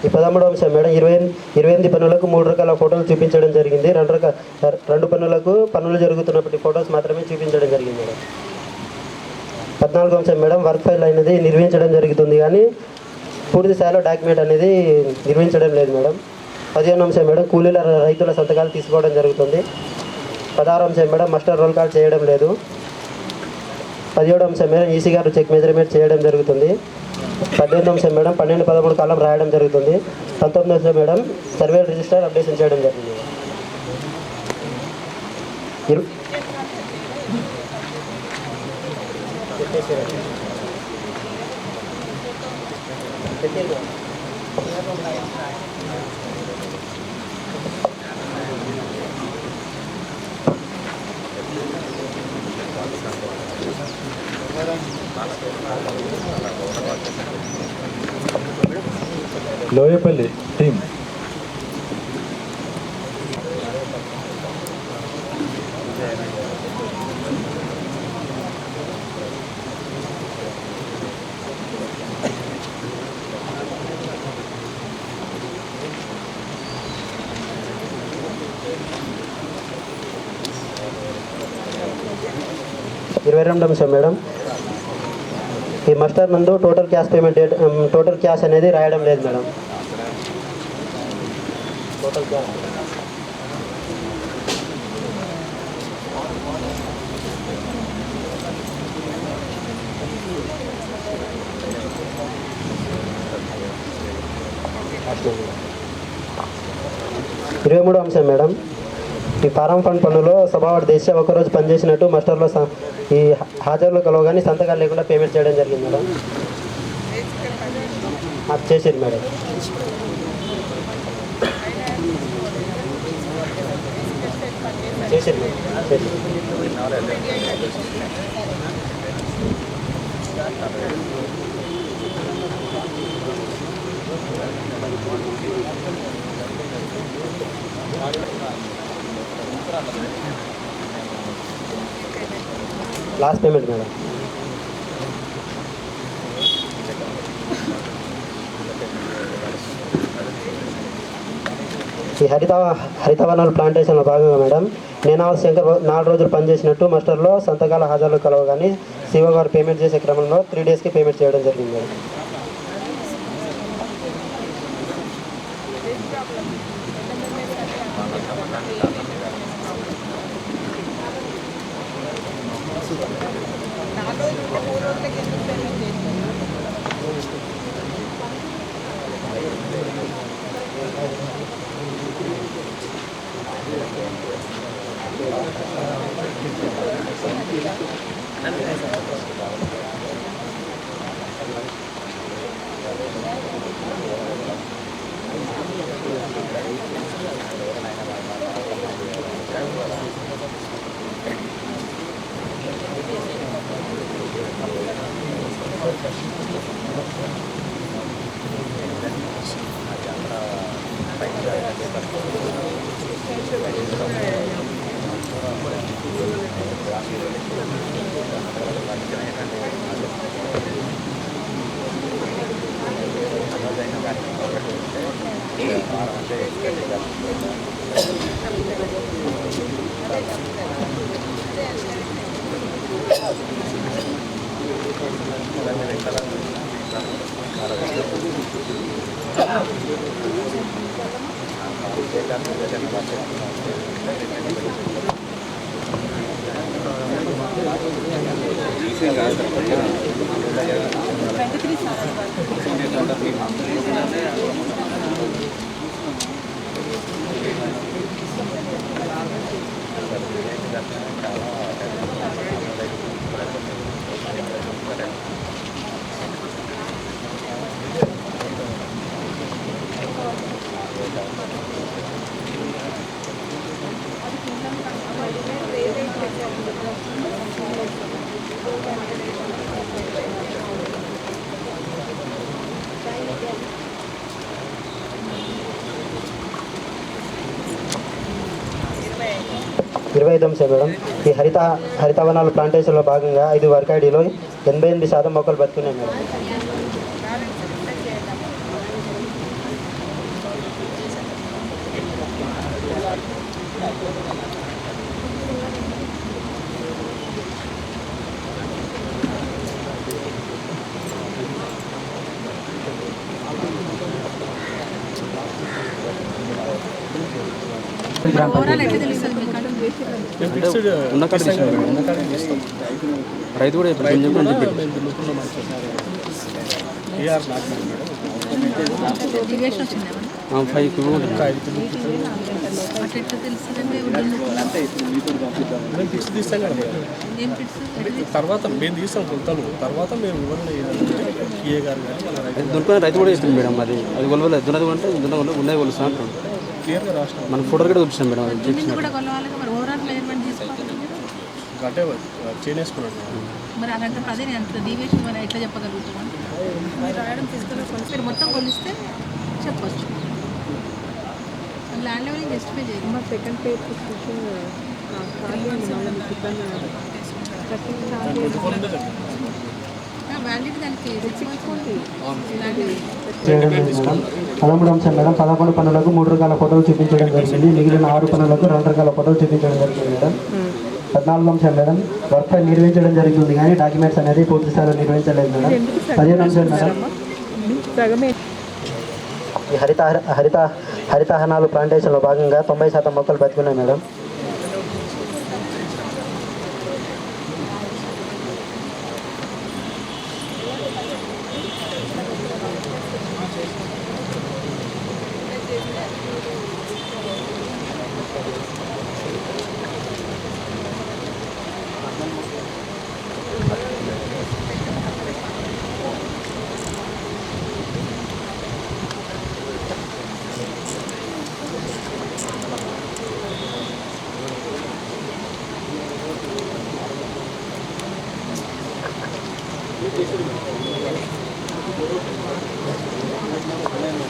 ఈ 13వ అంశం మేడం 28 పనులకు 3 రకాల ఫోటోలు చూపించడం జరిగింది. 2 పనులకు పనులు జరుగుతున్నప్పటి ఫొటోస్ మాత్రమే చూపించడం జరిగింది మేడం. 14వ అంశం మేడం వర్క్ ఫైల్ అనేది నిర్వహించడం జరుగుతుంది కానీ పూర్తి స్థాయిలో డాక్యుమెంట్ అనేది నిర్వహించడం లేదు మేడం. 15వ అంశం మేడం కూలీల రైతుల సంతకాలు తీసుకోవడం జరుగుతుంది. 16వ అంశం మేడం మాస్టర్ రోల్ కాల్ చేయడం లేదు. 17వ అంశం మేడం ఈసీ గారు చెక్ మెజర్మెంట్ చేయడం జరుగుతుంది. 18వ అంశం మేడం 12, 13 కాలం రాయడం జరుగుతుంది. 19వ అంశం మేడం సర్వే రిజిస్టర్ అప్డేషన్ చేయడం జరిగింది. లోయపల్లి టీం ఇరవై 22వ అంశం మేడం ఈ మాస్టర్ నందు total cash payment total cash అనేది రాయడం లేదు మేడం. టోటల్ క్యాష్ ఇరవై 23వ అంశం మేడం ఈ ఫారం ఫండ్ పన్నులో సభావాడి దేశ ఒకరోజు పనిచేసినట్టు మాస్టర్లో ఈ హాజరులో కలవగానే సంతకాలు లేకుండా పేమెంట్ చేయడం జరిగింది మేడం. చేసింది మేడం. చేసింది లాస్ట్ పేమెంట్ మేడం. ఈ హరితవనాల ప్లాంటేషన్లో భాగంగా మేడం నేనావల్ శంకర్ 4 రోజులు పనిచేసినట్టు మాస్టర్లో సంతకాల హాజరులో కలవగానే శివ గారు పేమెంట్ చేసే క్రమంలో 3 డేస్కి పేమెంట్ చేయడం జరిగింది మేడం. అంశం మేడం ఈ హరితవనాల ప్లాంటేషన్లో భాగంగా 5 వర్క్ ఐడిలో 88% మొక్కలు బతుకున్నాయి మేడం. ఓవరాల్ ఎట్లా తెలుస్తుంది మీకు అంటే రైతు కూడా డివియేషన్ వచ్చింది ఏమన్నా 5 కిలోమీటర్స్ అట్లా ఎట్లా తెలుస్తుందంటే మేము పిక్స్ తీస్తాం కదా ఏం పిట్స్ తర్వాత మేము తీస్తాం కొలతలు తర్వాత మేము వివరణ ఏదంటే ఏ గారు కానీ మన దున్నుకునే రైతు కూడా ఇస్తుంది మేడం అది కొలవలేదు దున్నది అంటే ఉన్నాయి కొలుస్తా అంటారు క్లియర్గా రాసినాం మన ఫోటో కూడా చూపిస్తాం మేడం అది దున్నింది కూడా కొలవాలి మరి ఓవరాల్ మెజర్మెంట్ తీసుకోవాలి అంటే చేనేసుకున్నాను మరి అలాంటప్పుడు అదే నేను అంత డీవియేషన్ మరి ఎట్లా చెప్పగలుగుతాం మీరు రాయడం ఫిజికల్గా కొలిస్తే మీరు మొత్తం కొలిస్తే చెప్పవచ్చు ల్యాండ్ లెవెలింగ్ జస్టిఫై చేయాలి మా సెకండ్ పేజ్ వ్యాలిడ్ దానికి 6 months ల్యాండ్ లెవెలింగ్ చేయడం లేదు మేడం. 13వ అంశం మేడం 11 పనులకు 3 రకాల ఫోటోలు చూపించడం జరిగింది. మిగిలిన 6 పనులకు 2 రకాల ఫోటోలు చూపించడం జరిగింది మేడం. 14వ అంశం మేడం వర్క్ ఫైల్ నిర్వహించడం జరుగుతుంది కానీ డాక్యుమెంట్స్ అనేది పూర్తి స్థాయిలో నిర్వహించలేదు మేడం. 15వ అంశం మేడం ఈ హరితహానాలు ప్లాంటేషన్లో భాగంగా 90% మొక్కలు బతికున్నాయి మేడం.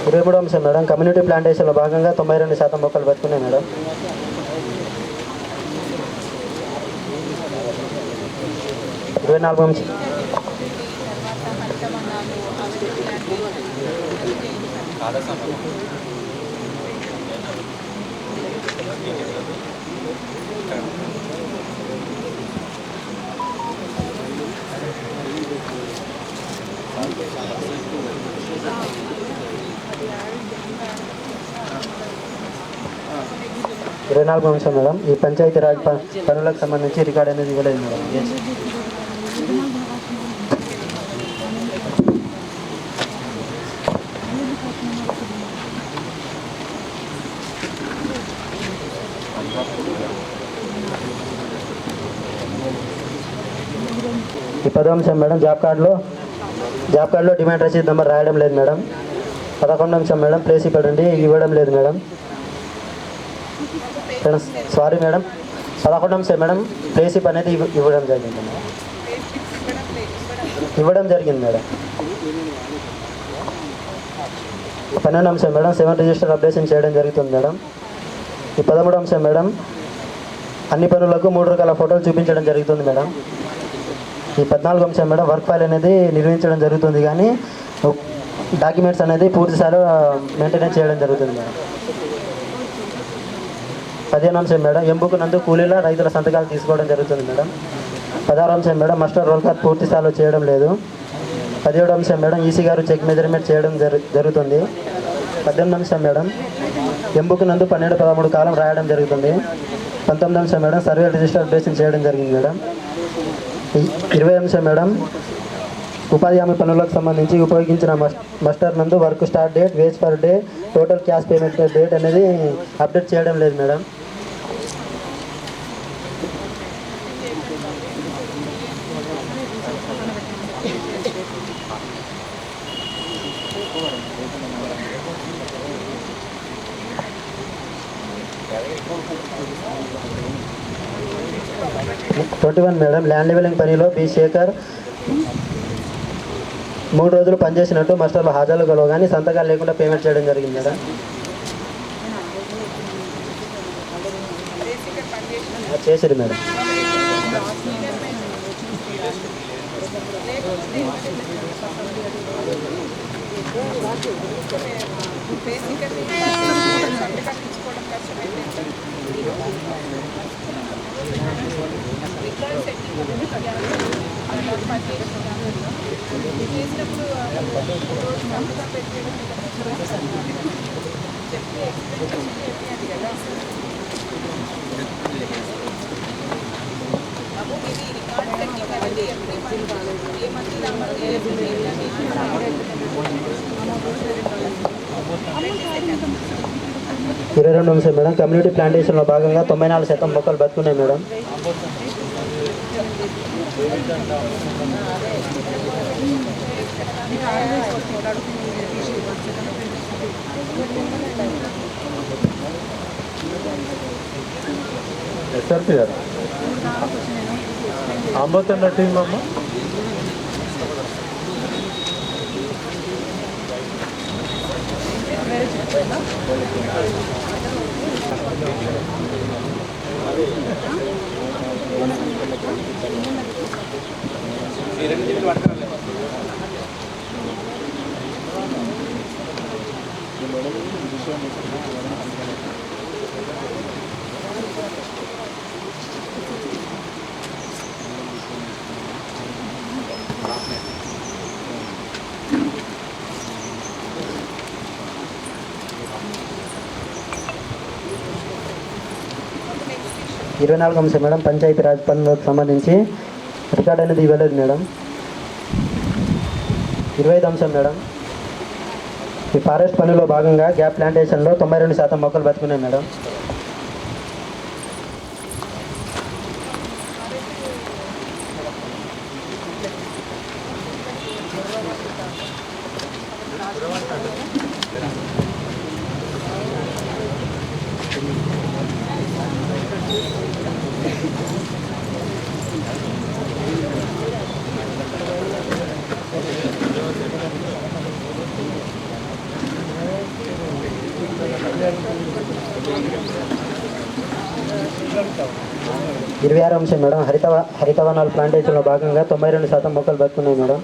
ఇరవై 23వ అంశం మేడం కమ్యూనిటీ ప్లాంటేషన్లో భాగంగా 92% మొక్కలు బతుకున్నాయి మేడం. 24వ అంశం 24వ అంశం మేడం ఈ పంచాయతీ రాజ్ పనులకు సంబంధించి రికార్డ్ అనేది ఇవ్వలేదు మేడం. 10వ అంశం మేడం జాబ్ కార్డులో డిమాండ్ రసీద్ నెంబర్ రాయడం లేదు మేడం. 11వ అంశం మేడం ప్లేస్ ఇవ్వడండి ఇవ్వడం లేదు మేడం. సారీ మేడం 11వ అంశం మేడం ప్లేస్ అనేది ఇవ్వడం జరిగింది మేడం. మేడం 12వ అంశం మేడం 7 రిజిస్టర్ అప్డేషన్ చేయడం జరుగుతుంది మేడం. ఈ 13వ అంశం మేడం అన్ని పనులకు 3 రకాల ఫోటోలు చూపించడం జరుగుతుంది మేడం. ఈ 14వ అంశం మేడం వర్క్ ఫైల్ అనేది నిర్వహించడం జరుగుతుంది కానీ డాక్యుమెంట్స్ అనేది పూర్తి స్థాయిలో మెయింటెనెన్స్ చేయడం జరుగుతుంది మేడం. 15వ అంశం మేడం ఎంబుకు నందు కూలీల రైతుల సంతకాలు తీసుకోవడం జరుగుతుంది మేడం. 16వ అంశం మేడం మాస్టర్ రోల్ కార్డ్ పూర్తి స్థాయిలో చేయడం లేదు. 17వ అంశం మేడం ఈసీ గారు చెక్ మెజర్మెంట్ చేయడం జరుగుతుంది. 18వ అంశం మేడం ఎంబుకు నందు 12-13 కాలం రాయడం జరుగుతుంది. 19వ అంశం మేడం సర్వే రిజిస్టర్ అప్డేషన్ చేయడం జరిగింది మేడం. 20వ అంశం మేడం ఉపాధి హామీ పనులకు సంబంధించి ఉపయోగించిన మస్టర్ నందు work start date wage per day total cash payment date అనేది అప్డేట్ చేయడం లేదు మేడం. మేడం ల్యాండ్ లెవెలింగ్ పనిలో బి శేఖర్ 3 రోజులు పనిచేసినట్టు మాస్టర్లు హాజరు గలవు కానీ సంతకాలు లేకుండా పేమెంట్ చేయడం జరిగింది మేడం. చేసిరు మేడం. ఇరవై రెండు అంశం మేడం, కమ్యూనిటీ ప్లాంటేషన్లో భాగంగా 94% మొక్కలు బతుకున్నాయి మేడం. ఎస్ఆర్పి గారు ఆంబోతండ టీం అమ్మ. ఇరవై 24 అంశం మేడం, పంచాయతీ రాజ్ పనులకు సంబంధించి రికార్డ్ అనేది ఇవ్వలేదు మేడం. 25 అంశం మేడం, ఈ ఫారెస్ట్ పనిలో భాగంగా గ్యాప్ ప్లాంటేషన్లో 92% మొక్కలు బతుకున్నాయి మేడం. ఇరవై 26 అంశం మేడం, హరితవనాల ప్లాంటేషన్లో భాగంగా 92% మొక్కలు బతుకున్నాయి మేడం.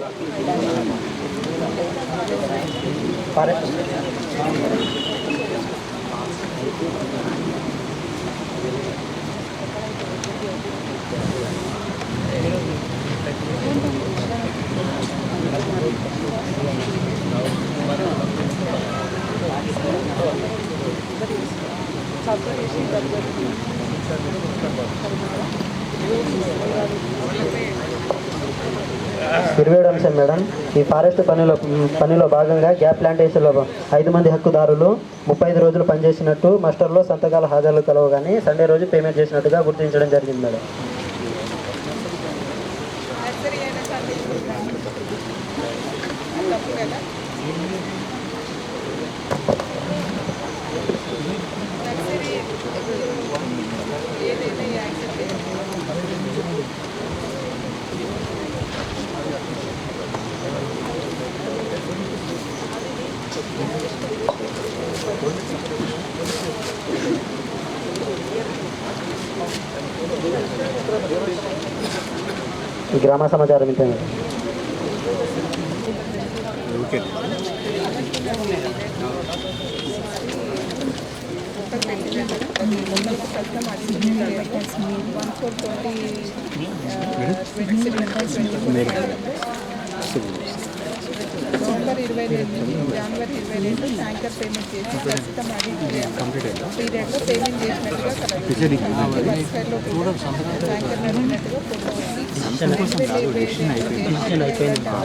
ఇరవై 27 అంశం మేడం, ఈ ఫారెస్ట్ పనిలో భాగంగా గ్యాప్ ప్లాంటేషన్లో 5 మంది హక్కుదారులు 35 రోజులు పనిచేసినట్టు మాస్టర్లో సంతకాల హాజరు కలవు కానీ సండే రోజు పేమెంట్ చేసినట్టుగా గుర్తించడం జరిగింది మేడం. ఈ గ్రామ సమాచారం ఇంతే మేడం. నవంబర్ 22 జనవరి 22 ట్యాంకర్ పేమెంట్ చేసి ప్రస్తుతం అది పీరియడ్లో పేమెంట్ చేసినట్టుగా ట్యాంకర్ నడిచినట్టుగా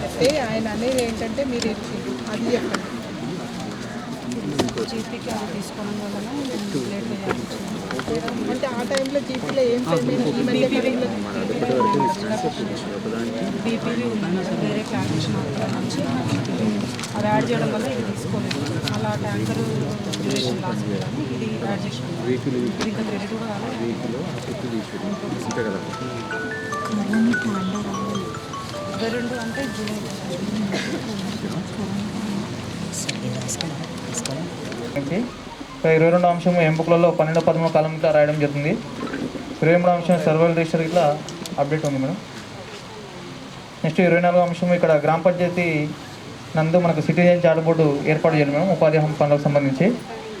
అంటే ఆయన అనేది ఏంటంటే మీరు ఇచ్చింది అది చెప్పండి. జీపీకి అది తీసుకోవడం వలన అంటే ఆ టైంలో జీపీలో ఏం పేమెంట్ ఈ మధ్య కాలంలో బీపీవి వేరే ప్లాంటేషన్ నుంచి అది యాడ్ చేయడం వల్ల ఇది తీసుకోలేదు. అలా ట్యాంకర్ డ్యూరేషన్ లాస్ కానీ ఇది యాడ్ చేసుకున్నాం. ఇది ఇంకా క్రెడిట్ కూడా కాలేదు. 22 అంటే జూలై. 22వ అంశం ఎంపికలలో 12-13 కాలం ఇట్లా రాయడం జరుగుతుంది. 23వ అంశం సర్వేల్ రిజిస్టర్ ఇట్లా అప్డేట్ ఉంది మేడం. నెక్స్ట్ 24వ అంశం ఇక్కడ గ్రామ పంచాయతీ నందు మనకు సిటిజన్ చాట్ బోర్డు ఏర్పాటు చేయాలి మేడం. ఉపాధి హామీ పనులకు సంబంధించి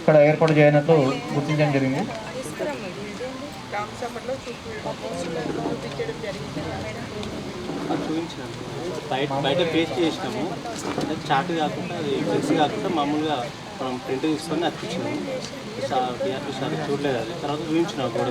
ఇక్కడ ఏర్పాటు చేయనట్లు గుర్తించడం జరిగింది. గ్రామ సభలో చూపించడం జరిగింది మేడం. చూపించినాము బయట పేస్ట్ చేసినాము, చాట్ కాకుండా అది ఫ్లెక్స్ కాకుండా మామూలుగా మనం ప్రింట్ తీసుకొని అతికించినాము. టీఆర్పీ సార్ చూడలేదు, అది తర్వాత చూపించినాము గోడ.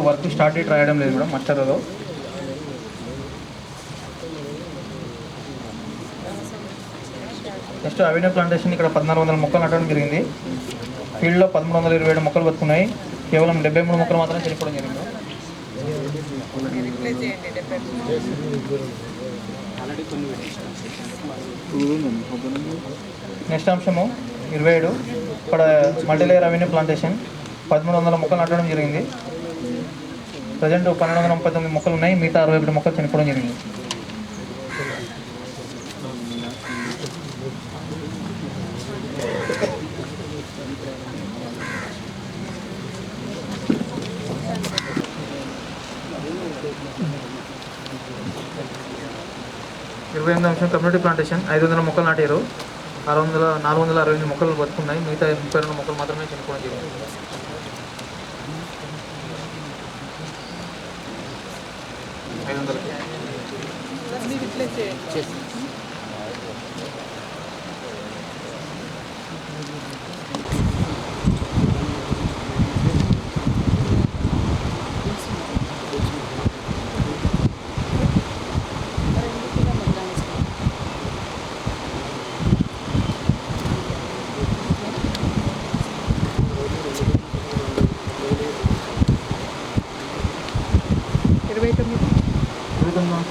వర్క్ స్టార్ట్ డేట్ రాయడం లేదు కూడా మచ్చరలో. నెక్స్ట్ అవెన్యూ ప్లాంటేషన్ ఇక్కడ 1400 మొక్కలు నాటడం జరిగింది. ఫీల్డ్లో 1327 మొక్కలు బతుకున్నాయి. కేవలం 73 మొక్కలు మాత్రమే చనిపోవడం జరిగింది. నెక్స్ట్ అంశము 27 ఇక్కడ మల్టీలేయర్ అవెన్యూ ప్లాంటేషన్ 1300 మొక్కలు నాటడం జరిగింది. ప్రజెంట్ 1239 మొక్కలు ఉన్నాయి, మిగతా 61 మొక్కలు చనిపోవడం జరిగింది. ఇరవై 28వ అంశం కమ్యూనిటీ ప్లాంటేషన్ 500 మొక్కలు నాటారు. 468 మొక్కలు బతుకున్నాయి, మిగతా 32 మొక్కలు మాత్రమే చనిపోవడం జరిగింది.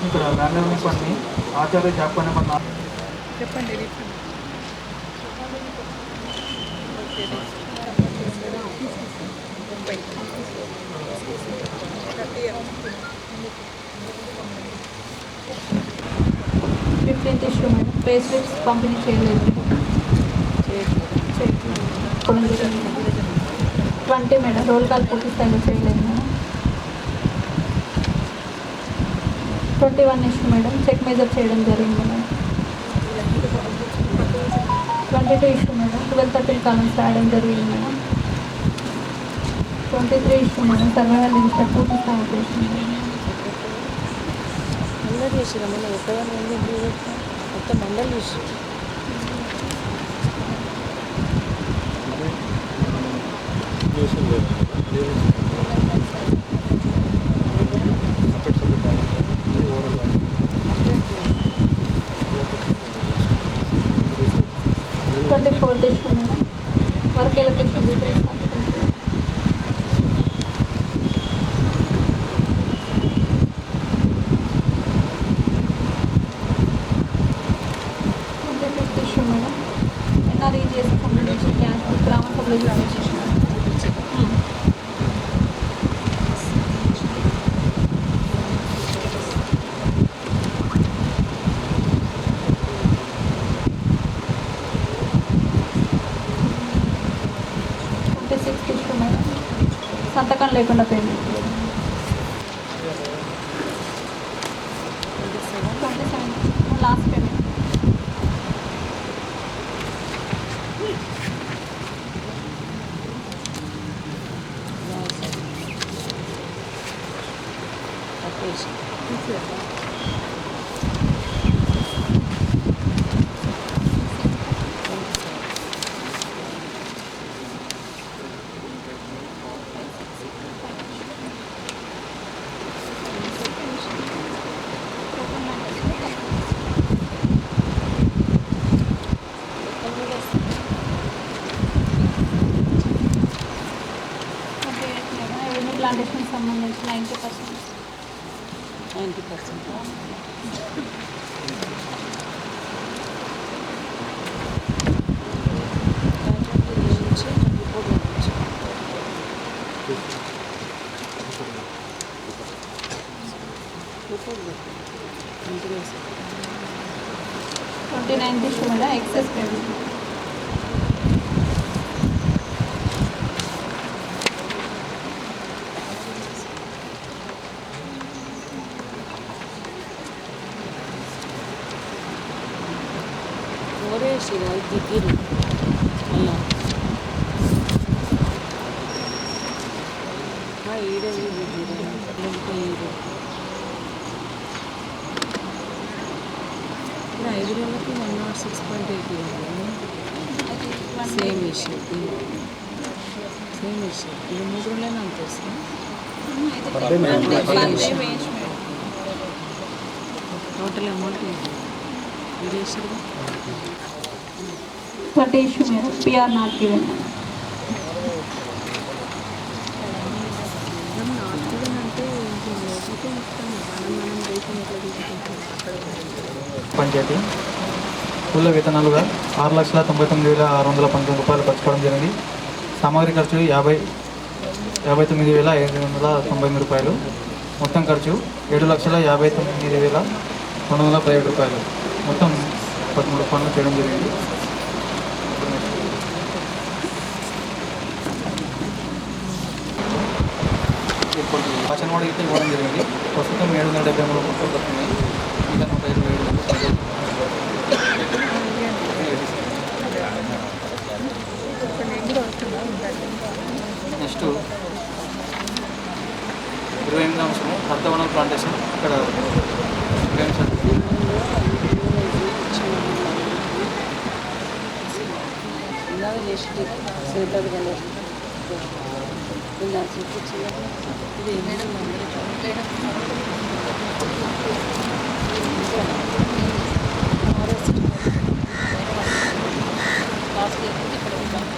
ఇక్కడ ల్యాండ్ పని ఆచార్య జాబ్ పని చెప్పండి. Fifteenth issue madam, pay slips పంపిణీ చేయలేదు. 20 మేడం, రోల్ కాల్ పూర్తి స్థాయిలో చేయలేదు madam. 21 issue madam, check measure చేయడం జరిగింది మేడం. 22 ఇష్యూ మేడం, 12 కాలమ్స్ రాయడం జరిగింది madam. 23 issue madam, survival register పూర్తి స్థాయిలో చేసింది మేడం. అందరూ చేసిరా మొన్న ఒక్కదాన్ని మొత్తం మండలి చేసి work electrician details issue madam, NREGS సంబంధించి క్యాష్ గ్రామ సభలో జాయిన్ చేసినారు. సంతకం లేకుండా పేమెంట్. 27 last payment. ప్లాంటేషన్ సంబంధించి 90%. 29th issue madam excess payment. ఐదు నెలలకి 106.80 సేమ్ ఇష్యూ ఇది 3 నెలలు అంత వస్తుంది. టోటల్ అమౌంట్ ఇది issue 30 issue madam PR not given. Panchayat స్కూల్లో వేతనాలుగా 6,99,619 రూపాయలు ఖర్చుకోవడం జరిగింది. సామాగ్రి ఖర్చు 59,590 రూపాయలు. మొత్తం ఖర్చు 7,59,217 రూపాయలు. మొత్తం 13 పనులు చేయడం జరిగింది. పచ్చని వాడికి అయితే ఇవ్వడం జరిగింది. ప్రస్తుతం 773 రూపాయలు పడుతున్నాయి. ఇంకా 127 నెక్స్ట్ 28వ అంశము అర్థవనం ప్లాంటేషన్. ఇక్కడ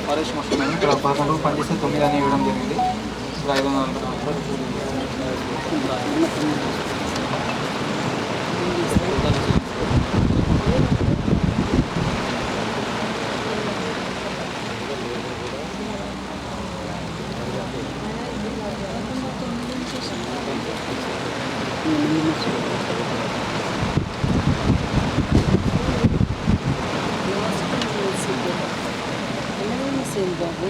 ఫారెస్ట్ మోషన్ ఇక్కడ 11 రోజులు పనిచేస్తే 9 అని ఇవ్వడం జరిగింది. ఇక్కడ 540 బాబు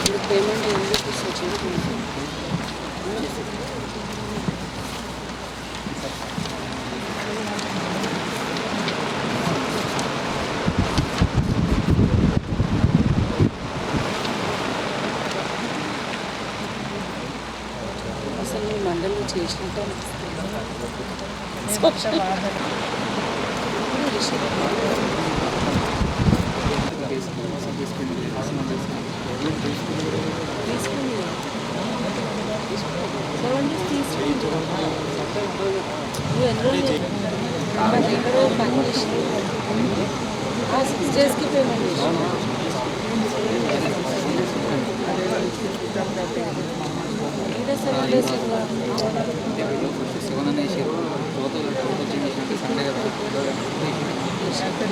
మీకు పేమెంట్ ఎందుకు తీసుకొచ్చింది? అసలు మీ మండలిలో చేసినట్టు నువ్వు ఎన్నో పని చేసి 6 డేస్కి పేమెంట్ చేసి ఇంకా 7 డేస్ 7 అనేసి టోటల్ చేంజ్ చేసినట్టు సండే కదా 7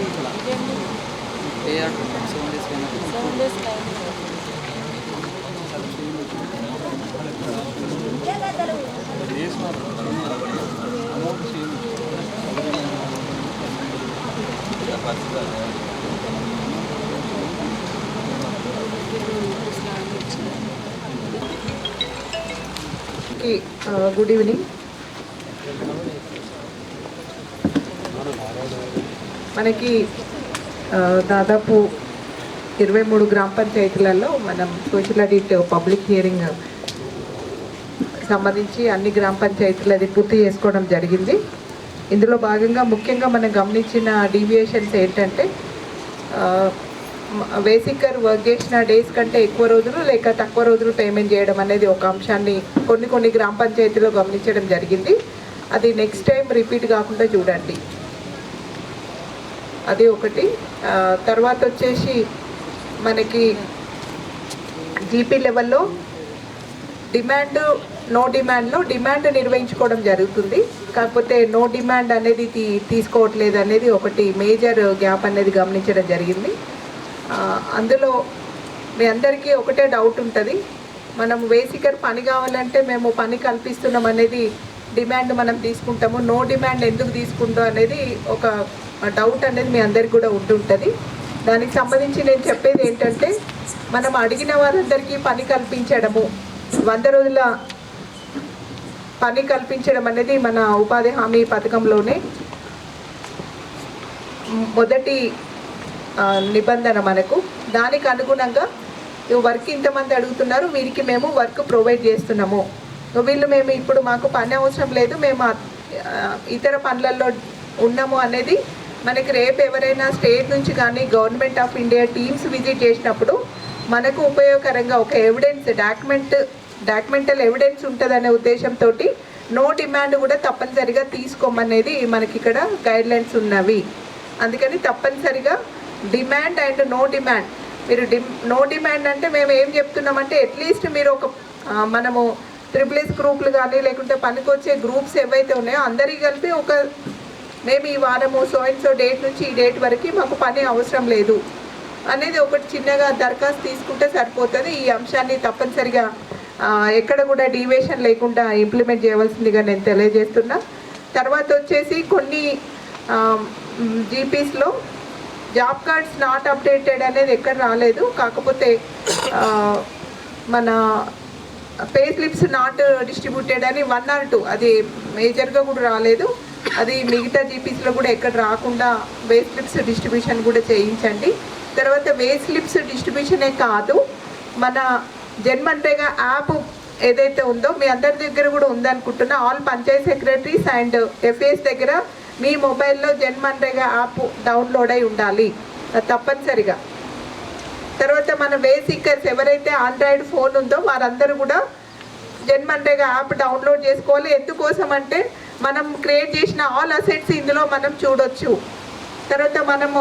డేస్ గుడ్ ఈవినింగ్. మనకి దాదాపు 23 గ్రామ పంచాయతీలలో మనం సోషల్ ఆడిట్ పబ్లిక్ హియరింగ్ సంబంధించి అన్ని గ్రామ పంచాయతీలది పూర్తి చేసుకోవడం జరిగింది. ఇందులో భాగంగా ముఖ్యంగా మనం గమనించిన డీవియేషన్స్ ఏంటంటే బేసికర్ వర్క్ చేసిన డేస్ కంటే ఎక్కువ రోజులు లేక తక్కువ రోజులు పేమెంట్ చేయడం అనేది ఒక అంశాన్ని కొన్ని గ్రామ పంచాయతీలో గమనించడం జరిగింది. అది నెక్స్ట్ టైం రిపీట్ కాకుండా చూడండి. అది ఒకటి. తర్వాత వచ్చేసి మనకి జీపీ లెవెల్లో డిమాండ్ నో డిమాండ్లో డిమాండ్ నిర్వహించుకోవడం జరుగుతుంది. కాకపోతే నో డిమాండ్ అనేది తీసుకోవట్లేదు అనేది ఒకటి మేజర్ గ్యాప్ అనేది గమనించడం జరిగింది. అందులో మీ అందరికీ ఒకటే డౌట్ ఉంటుంది, మనం వేసికర్ పని కావాలంటే మేము పని కల్పిస్తున్నాం అనేది డిమాండ్ మనం తీసుకుంటాము, నో డిమాండ్ ఎందుకు తీసుకుంటాం అనేది ఒక డౌట్ అనేది మీ అందరికి కూడా ఉంటుంటుంది. దానికి సంబంధించి నేను చెప్పేది ఏంటంటే, మనం అడిగిన వారందరికీ పని కల్పించడము, 100 రోజుల పని కల్పించడం అనేది మన ఉపాధి హామీ పథకంలోనే మొదటి నిబంధన. మనకు దానికి అనుగుణంగా వర్క్ ఇంతమంది అడుగుతున్నారు, వీరికి మేము వర్క్ ప్రొవైడ్ చేస్తున్నాము. వీళ్ళు మేము ఇప్పుడు మాకు పని అవసరం లేదు, మేము ఇతర పనులలో ఉన్నాము అనేది మనకి రేపు ఎవరైనా స్టేట్ నుంచి కానీ government of India teams visit చేసినప్పుడు మనకు ఉపయోగకరంగా ఒక ఎవిడెన్స్ డాక్యుమెంటల్ ఎవిడెన్స్ ఉంటుందనే ఉద్దేశంతో నో డిమాండ్ కూడా తప్పనిసరిగా తీసుకోమనేది మనకి ఇక్కడ గైడ్లైన్స్ ఉన్నవి. అందుకని తప్పనిసరిగా డిమాండ్ అండ్ నో డిమాండ్, మీరు నో డిమాండ్ అంటే మేము ఏం చెప్తున్నామంటే అట్లీస్ట్ మీరు ఒక మనము SSS గ్రూపులు కానీ లేకుంటే పనికొచ్చే గ్రూప్స్ ఏవైతే ఉన్నాయో అందరికీ కలిపి ఒక మేము ఈ వారము సో డేట్ నుంచి ఈ డేట్ వరకు మాకు పని అవసరం లేదు అనేది ఒకటి చిన్నగా దరఖాస్తు తీసుకుంటే సరిపోతుంది. ఈ అంశాన్ని తప్పనిసరిగా ఎక్కడ కూడా డీవియేషన్ లేకుండా ఇంప్లిమెంట్ చేయవలసిందిగా నేను తెలియజేస్తున్నా. తర్వాత వచ్చేసి కొన్ని జీపీస్లో జాబ్ కార్డ్స్ నాట్ అప్డేటెడ్ అనేది ఎక్కడ రాలేదు, కాకపోతే మన పే స్లిప్స్ నాట్ డిస్ట్రిబ్యూటెడ్ అని 1 or 2 అది మేజర్గా కూడా రాలేదు. అది మిగతా జీపీస్లో కూడా ఎక్కడ రాకుండా వే స్లిప్స్ డిస్ట్రిబ్యూషన్ కూడా చేయించండి. తర్వాత వే స్లిప్స్ డిస్ట్రిబ్యూషనే కాదు, మన జన్మన్రేగా యాప్ ఏదైతే ఉందో మీ అందరి దగ్గర కూడా ఉందనుకుంటున్నా, all panchayat secretaries and FAS దగ్గర మీ మొబైల్లో జన్మన్రేగా యాప్ డౌన్లోడ్ అయి ఉండాలి తప్పనిసరిగా. తర్వాత మన వే సీకర్స్ ఎవరైతే ఆండ్రాయిడ్ ఫోన్ ఉందో వారందరూ కూడా జన్మన్రేగా యాప్ డౌన్లోడ్ చేసుకోవాలి. ఎందుకోసం అంటే మనం క్రియేట్ చేసిన ఆల్ అసెట్స్ ఇందులో మనం చూడొచ్చు. తర్వాత మనము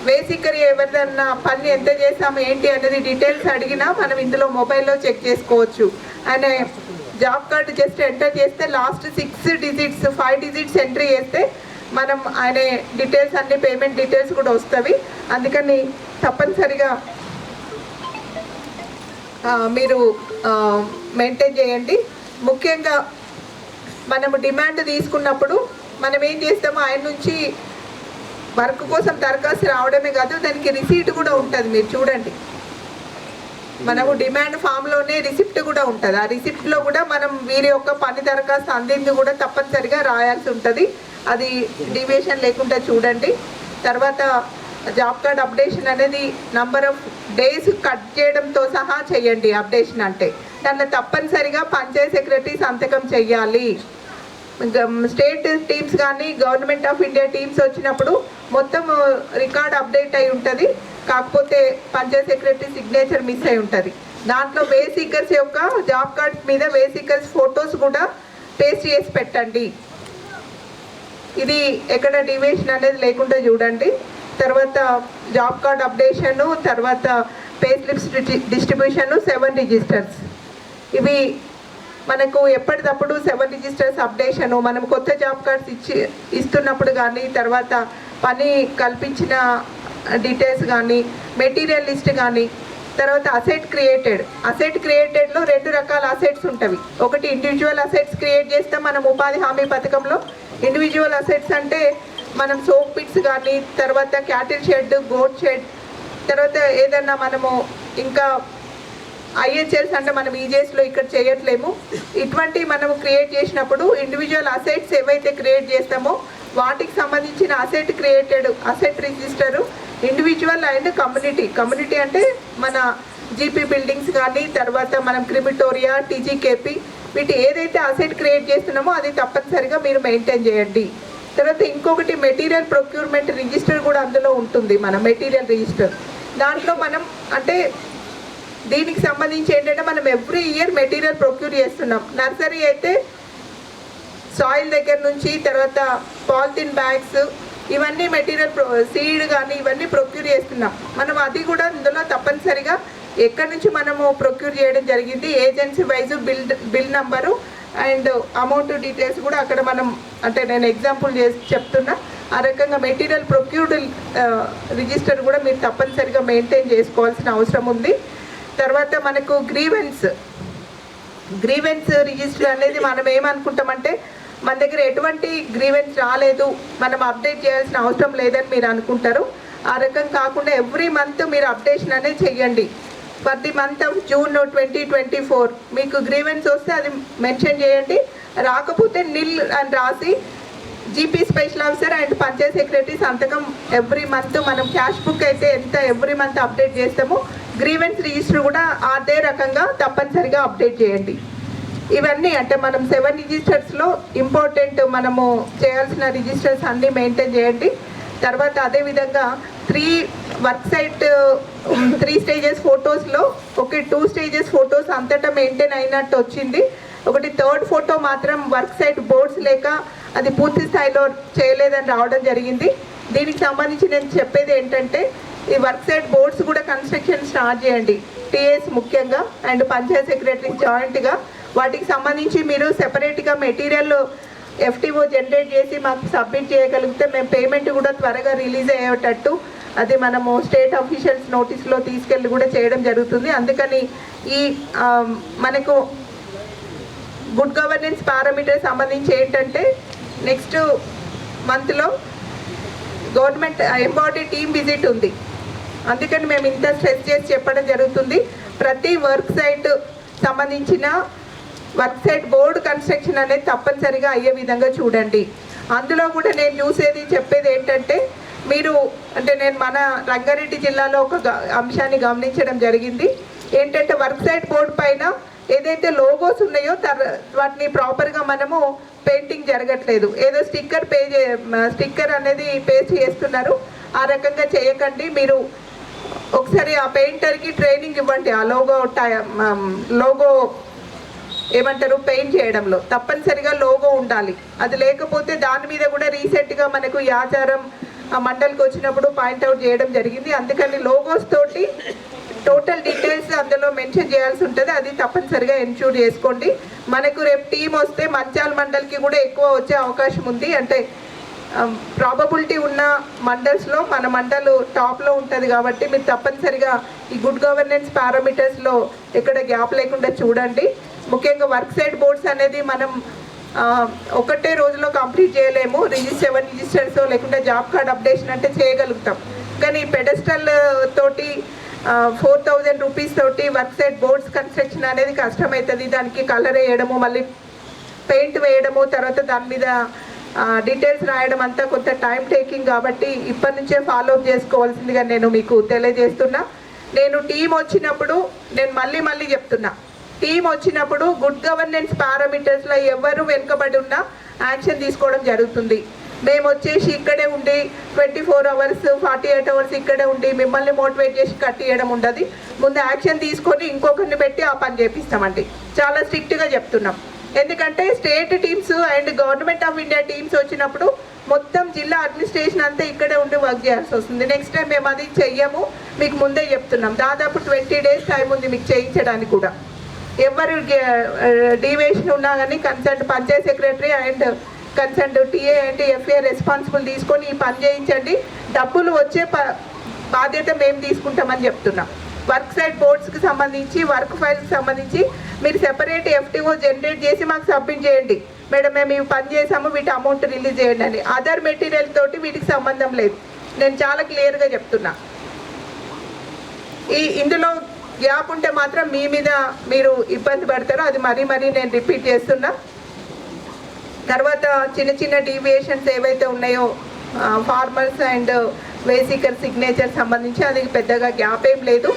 బేసిక్గా ఎవరిదన్నా పని ఎంత చేసాము ఏంటి అనేది డీటెయిల్స్ అడిగినా మనం ఇందులో మొబైల్లో చెక్ చేసుకోవచ్చు. అనే జాబ్ కార్డు జస్ట్ ఎంటర్ చేస్తే లాస్ట్ 6 digits 5 digits ఎంట్రీ చేస్తే మనం ఆయన డీటెయిల్స్ అన్ని పేమెంట్ డీటెయిల్స్ కూడా వస్తాయి. అందుకని తప్పనిసరిగా మీరు మెయింటైన్ చేయండి. ముఖ్యంగా మనము డిమాండ్ తీసుకున్నప్పుడు మనం ఏం చేస్తామో ఆయన నుంచి వర్క్ కోసం దరఖాస్తు రావడమే కాదు, దానికి రిసీట్ కూడా ఉంటుంది. మీరు చూడండి, మనము డిమాండ్ ఫామ్లోనే రిసిప్ట్ కూడా ఉంటుంది. ఆ రిసిప్ట్లో కూడా మనం వీరి యొక్క పని దరఖాస్తు అందింది కూడా తప్పనిసరిగా రాయాల్సి ఉంటుంది. అది డీవియేషన్ లేకుండా చూడండి. తర్వాత జాబ్ కార్డ్ అప్డేషన్ అనేది నంబర్ ఆఫ్ డేస్ కట్ చేయడంతో సహా చేయండి. అప్డేషన్ అంటే దాంట్లో తప్పనిసరిగా పంచాయత్ సెక్రటరీ సంతకం చెయ్యాలి. స్టేట్ టీమ్స్ కానీ గవర్నమెంట్ ఆఫ్ ఇండియా టీమ్స్ వచ్చినప్పుడు మొత్తం రికార్డ్ అప్డేట్ అయి ఉంటుంది, కాకపోతే పంచాయత్ సెక్రటరీ సిగ్నేచర్ మిస్ అయి ఉంటుంది. దాంట్లో వే సీకర్స్ యొక్క జాబ్ కార్డ్స్ మీద వే సీకర్స్ ఫొటోస్ కూడా పేస్ట్ చేసి పెట్టండి. ఇది ఎక్కడ డీవియేషన్ అనేది లేకుండా చూడండి. తర్వాత జాబ్ కార్డ్ అప్డేషను, తర్వాత పే స్లిప్స్ డిస్ట్రిబ్యూషను, 7 రిజిస్టర్స్. ఇవి మనకు ఎప్పటికప్పుడు 7 రిజిస్టర్స్ అప్డేషను, మనం కొత్త జాబ్ కార్డ్స్ ఇస్తున్నప్పుడు కానీ, తర్వాత పని కల్పించిన డీటెయిల్స్ కానీ, మెటీరియల్ లిస్ట్ కానీ, తర్వాత అసెట్ క్రియేటెడ్లో 2 రకాల అసెట్స్ ఉంటాయి. ఒకటి ఇండివిజువల్ అసెట్స్ క్రియేట్ చేస్తాం మనం ఉపాధి హామీ పథకంలో. ఇండివిజువల్ అసెట్స్ అంటే మనం సోప్ పిట్స్ కానీ, తర్వాత క్యాటిల్ షెడ్, గోట్ షెడ్, తర్వాత ఏదన్నా మనము ఇంకా ఐహెచ్ఎల్స్ అంటే మనం ఈజీఎస్లో ఇక్కడ చేయట్లేము. ఇటువంటి మనము క్రియేట్ చేసినప్పుడు ఇండివిజువల్ అసెట్స్ ఏవైతే క్రియేట్ చేస్తామో వాటికి సంబంధించిన asset register individual and community అంటే మన జీపీ బిల్డింగ్స్ కానీ, తర్వాత మనం క్రిమిటోరియా, టీజీకేపీ, వీటి ఏదైతే అసెట్ క్రియేట్ చేస్తున్నామో అది తప్పనిసరిగా మీరు మెయింటైన్ చేయండి. తర్వాత ఇంకొకటి మెటీరియల్ ప్రొక్యూర్మెంట్ రిజిస్టర్ కూడా అందులో ఉంటుంది, మన మెటీరియల్ రిజిస్టర్. దాంట్లో మనం అంటే దీనికి సంబంధించి ఏంటంటే మనం ఎవ్రీ ఇయర్ మెటీరియల్ ప్రొక్యూర్ చేస్తున్నాం. నర్సరీ అయితే సాయిల్ దగ్గర నుంచి, తర్వాత పాలిథిన్ బ్యాగ్స్, ఇవన్నీ మెటీరియల్ సీడ్ కానీ ఇవన్నీ ప్రొక్యూర్ చేస్తున్నాం మనం. అది కూడా ఇందులో తప్పనిసరిగా ఎక్కడి నుంచి మనము ప్రొక్యూర్ చేయడం జరిగింది, agency wise bill number and amount details కూడా అక్కడ మనం అంటే నేను ఎగ్జాంపుల్ చేసి చెప్తున్నా. ఆ రకంగా మెటీరియల్ ప్రొక్యూర్డ్ రిజిస్టర్ కూడా మీరు తప్పనిసరిగా మెయింటైన్ చేసుకోవాల్సిన అవసరం ఉంది. తర్వాత మనకు గ్రీవెన్స్ రిజిస్టర్ అనేది మనం ఏమనుకుంటామంటే మన దగ్గర ఎటువంటి గ్రీవెన్స్ రాలేదు, మనం అప్డేట్ చేయాల్సిన అవసరం లేదని మీరు అనుకుంటారు. ఆ రకం కాకుండా ఎవ్రీ మంత్ మీరు అప్డేషన్ అనేది చెయ్యండి. For the month of June 2024 మీకు గ్రీవెన్స్ వస్తే అది మెన్షన్ చేయండి, రాకపోతే నిల్ అని రాసి GP special officer and Panchayat secretary సంతకం ఎవ్రీ మంత్ మనం క్యాష్ బుక్ అయితే ఎంత ఎవ్రీ మంత్ అప్డేట్ చేస్తామో గ్రీవెన్స్ రిజిస్టర్ కూడా అదే రకంగా తప్పనిసరిగా అప్డేట్ చేయండి. ఇవన్నీ అంటే మనం 7 రిజిస్టర్స్లో ఇంపార్టెంట్ మనము చేయాల్సిన రిజిస్టర్స్ అన్నీ మెయింటైన్ చేయండి. తర్వాత అదేవిధంగా 3 వర్క్ సైట్ 3 స్టేజెస్ ఫొటోస్లో 2 స్టేజెస్ ఫొటోస్ అంతటా మెయింటైన్ అయినట్టు వచ్చింది. ఒకటి 3rd ఫోటో మాత్రం వర్క్ సైట్ బోర్డ్స్ లేక అది పూర్తి స్థాయిలో చేయలేదని రావడం జరిగింది. దీనికి సంబంధించి నేను చెప్పేది ఏంటంటే ఈ వర్క్ సైట్ బోర్డ్స్ కూడా కన్స్ట్రక్షన్ స్టార్ట్ చేయండి, టీఎస్ ముఖ్యంగా అండ్ పంచాయత్ సెక్రటరీ జాయింట్గా. వాటికి సంబంధించి మీరు సెపరేట్గా మెటీరియల్ ఎఫ్టీఓ జనరేట్ చేసి మాకు సబ్మిట్ చేయగలిగితే మేము పేమెంట్ కూడా త్వరగా రిలీజ్ అయ్యేటట్టు అది మనము స్టేట్ అఫీషియల్స్ నోటీస్లో తీసుకెళ్ళి కూడా చేయడం జరుగుతుంది. అందుకని ఈ మనకు గుడ్ గవర్నెన్స్ పారామీటర్స్ సంబంధించి ఏంటంటే నెక్స్ట్ మంత్లో గవర్నమెంట్ ఎంపావర్డ్ టీమ్ విజిట్ ఉంది. అందుకని మేము ఇంత స్ట్రెస్ చేసి చెప్పడం జరుగుతుంది. ప్రతి వర్క్ సైట్ సంబంధించిన వర్క్ సైట్ బోర్డు కన్స్ట్రక్షన్ అనేది తప్పనిసరిగా అయ్యే విధంగా చూడండి. అందులో కూడా నేను చూసేది చెప్పేది ఏంటంటే మీరు అంటే నేను మన రంగారెడ్డి జిల్లాలో ఒక అంశాన్ని గమనించడం జరిగింది. ఏంటంటే వర్క్ సైట్ బోర్డు పైన ఏదైతే లోగోస్ ఉన్నాయో వాటిని ప్రాపర్గా మనము పెయింటింగ్ జరగట్లేదు, ఏదో స్టిక్కర్ అనేది పేస్ట్ చేస్తున్నారు. ఆ రకంగా చేయకండి. మీరు ఒకసారి ఆ పెయింటర్కి ట్రైనింగ్ ఇవ్వండి. ఆ లోగో ఏమంటారు పెయింట్ చేయడంలో తప్పనిసరిగా లోగో ఉండాలి. అది లేకపోతే దాని మీద కూడా రీసెంట్గా మనకు ఈ ఆచారం మండలికి వచ్చినప్పుడు పాయింట్అవుట్ చేయడం జరిగింది. అందుకని లోగోస్ తోటి టోటల్ డీటెయిల్స్ అందులో మెన్షన్ చేయాల్సి ఉంటుంది. అది తప్పనిసరిగా ఎన్ష్యూర్ చేసుకోండి. మనకు రేపు టీం వస్తే మంచాల్ మండలికి కూడా ఎక్కువ వచ్చే అవకాశం ఉంది. అంటే ప్రాబబిలిటీ ఉన్న మండల్స్లో మన మండలు టాప్లో ఉంటుంది కాబట్టి మీరు తప్పనిసరిగా ఈ గుడ్ గవర్నెన్స్ పారామీటర్స్లో ఎక్కడ గ్యాప్ లేకుండా చూడండి. ముఖ్యంగా వర్క్ సైట్ బోర్డ్స్ అనేది మనం ఒకటే రోజులో కంప్లీట్ చేయలేము. 7 రిజిస్టర్స్ లేకుంటే జాబ్ కార్డ్ అప్డేషన్ అంటే చేయగలుగుతాం, కానీ పెడెస్టల్ తోటి 4000 రూపీస్ తోటి వర్క్ సైట్ బోర్డ్స్ కన్స్ట్రక్షన్ అనేది కష్టమవుతుంది. దానికి కలర్ వేయడము, మళ్ళీ పెయింట్ వేయడము, తర్వాత దాని మీద డీటెయిల్స్ రాయడం అంతా కొంత టైం టేకింగ్ కాబట్టి ఇప్పటి నుంచే ఫాలో అప్ చేసుకోవాల్సిందిగా నేను మీకు తెలియజేస్తున్నా. నేను టీం వచ్చినప్పుడు నేను మళ్ళీ చెప్తున్నా, టీం వచ్చినప్పుడు గుడ్ గవర్నెన్స్ పారామీటర్స్లో ఎవరు వెనుకబడి ఉన్నా యాక్షన్ తీసుకోవడం జరుగుతుంది. మేము వచ్చేసి ఇక్కడే ఉండి 24 అవర్స్ 48 అవర్స్ ఇక్కడే ఉండి మిమ్మల్ని మోటివేట్ చేసి కట్టియడం ఉండదు. ముందు యాక్షన్ తీసుకొని ఇంకొకరిని పెట్టి ఆ పని చేపిస్తామండి. చాలా స్ట్రిక్ట్గా చెప్తున్నాం. ఎందుకంటే state teams and government of India teams వచ్చినప్పుడు మొత్తం జిల్లా అడ్మినిస్ట్రేషన్ అంతా ఇక్కడే ఉండి వర్క్ చేయాల్సి వస్తుంది. నెక్స్ట్ టైం మేము అది చెయ్యము, మీకు ముందే చెప్తున్నాం. దాదాపు 20 డేస్ టైం ఉంది మీకు చేయించడానికి కూడా. ఎవరు డీవియేషన్ ఉన్నా కానీ concern Panchayat secretary and concern TA and FA responsible తీసుకొని ఈ పని చేయించండి. డబ్బులు వచ్చే బాధ్యత మేము తీసుకుంటామని చెప్తున్నాం. వర్క్ సైట్ బోర్డ్స్కి సంబంధించి వర్క్ ఫైల్స్కి సంబంధించి మీరు సెపరేట్ ఎఫ్టీఓ జనరేట్ చేసి మాకు సబ్మిట్ చేయండి. మేడం మేము ఇవి పని చేసాము, వీటి అమౌంట్ రిలీజ్ చేయండి అని. అదర్ మెటీరియల్ తోటి వీటికి సంబంధం లేదు. నేను చాలా క్లియర్గా చెప్తున్నా. ఇందులో గ్యాప్ ఉంటే మాత్రం మీ మీద మీరు ఇబ్బంది పడతారు. అది మరీ నేను రిపీట్ చేస్తున్నా. తర్వాత చిన్న డీవియేషన్స్ ఏవైతే ఉన్నాయో ఫార్మర్స్ అండ్ వేసికర్ సిగ్నేచర్ సంబంధించి అది పెద్దగా గ్యాప్ ఏం లేదు.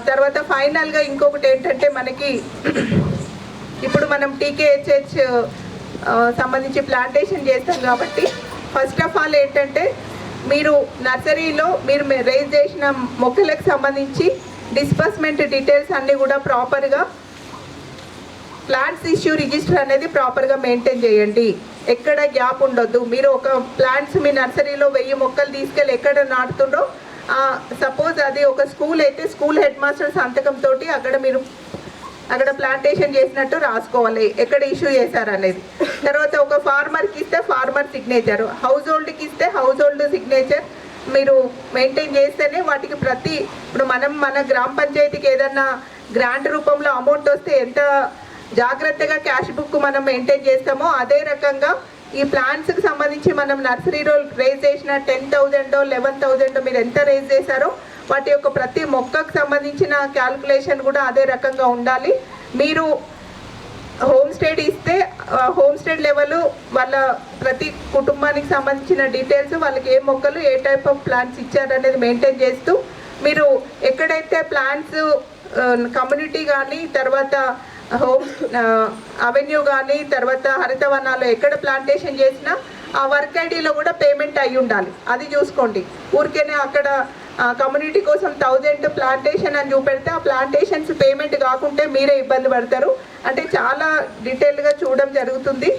తర్వాత ఫైనల్గా ఇంకొకటి ఏంటంటే మనకి ఇప్పుడు మనం టీకేహెచ్హెచ్ సంబంధించి ప్లాంటేషన్ చేస్తాం కాబట్టి ఫస్ట్ ఆఫ్ ఆల్ ఏంటంటే మీరు నర్సరీలో మీరు రేజ్ చేసిన మొక్కలకు సంబంధించి డిస్బర్స్మెంట్ డీటెయిల్స్ అన్నీ కూడా ప్రాపర్గా ప్లాంట్స్ ఇష్యూ రిజిస్టర్ అనేది ప్రాపర్గా మెయింటైన్ చేయండి. ఎక్కడ గ్యాప్ ఉండొద్దు. మీరు ఒక ప్లాంట్స్ మీ నర్సరీలో 1000 మొక్కలు తీసుకెళ్ళి ఎక్కడ నాటుతుండో సపోజ్ అది ఒక స్కూల్ అయితే స్కూల్ హెడ్ మాస్టర్ సంతకంతో అక్కడ ప్లాంటేషన్ చేసినట్టు రాసుకోవాలి, ఎక్కడ ఇష్యూ చేశారనేది. తర్వాత ఒక ఫార్మర్కి ఇస్తే ఫార్మర్ సిగ్నేచర్, హౌస్ హోల్డ్కి ఇస్తే హౌస్ హోల్డ్ సిగ్నేచర్ మీరు మెయింటైన్ చేస్తేనే వాటికి ఇప్పుడు మన గ్రామ పంచాయతీకి ఏదన్నా గ్రాంట్ రూపంలో అమౌంట్ వస్తే ఎంత జాగ్రత్తగా క్యాష్ బుక్ మనం మెయింటైన్ చేస్తామో అదే రకంగా ఈ ప్లాంట్స్కి సంబంధించి మనం నర్సరీలో రేజ్ చేసిన 10,000 11,000 మీరు ఎంత రేజ్ చేశారో వాటి యొక్క ప్రతి మొక్కకు సంబంధించిన క్యాల్కులేషన్ కూడా అదే రకంగా ఉండాలి. మీరు హోమ్ స్టేడ్ ఇస్తే హోమ్ స్టేడ్ లెవెల్ వాళ్ళ ప్రతి కుటుంబానికి సంబంధించిన డీటెయిల్స్, వాళ్ళకి ఏ మొక్కలు ఏ టైప్ ఆఫ్ ప్లాంట్స్ ఇచ్చారనేది మెయింటైన్ చేస్తూ మీరు ఎక్కడైతే ప్లాంట్స్ కమ్యూనిటీ కానీ తర్వాత హోమ్ అవెన్యూ కానీ తర్వాత హరితవనాలు ఎక్కడ ప్లాంటేషన్ చేసినా ఆ వర్క్ ఐడిలో కూడా పేమెంట్ అయి ఉండాలి, అది చూసుకోండి. ఊరికేనే అక్కడ కమ్యూనిటీ కోసం 1000 ప్లాంటేషన్ అని చూపెడితే ఆ ప్లాంటేషన్స్ పేమెంట్ కాకుంటే మీరే ఇబ్బంది పడతారు. అంటే చాలా డీటెయిల్గా చూడడం జరుగుతుంది.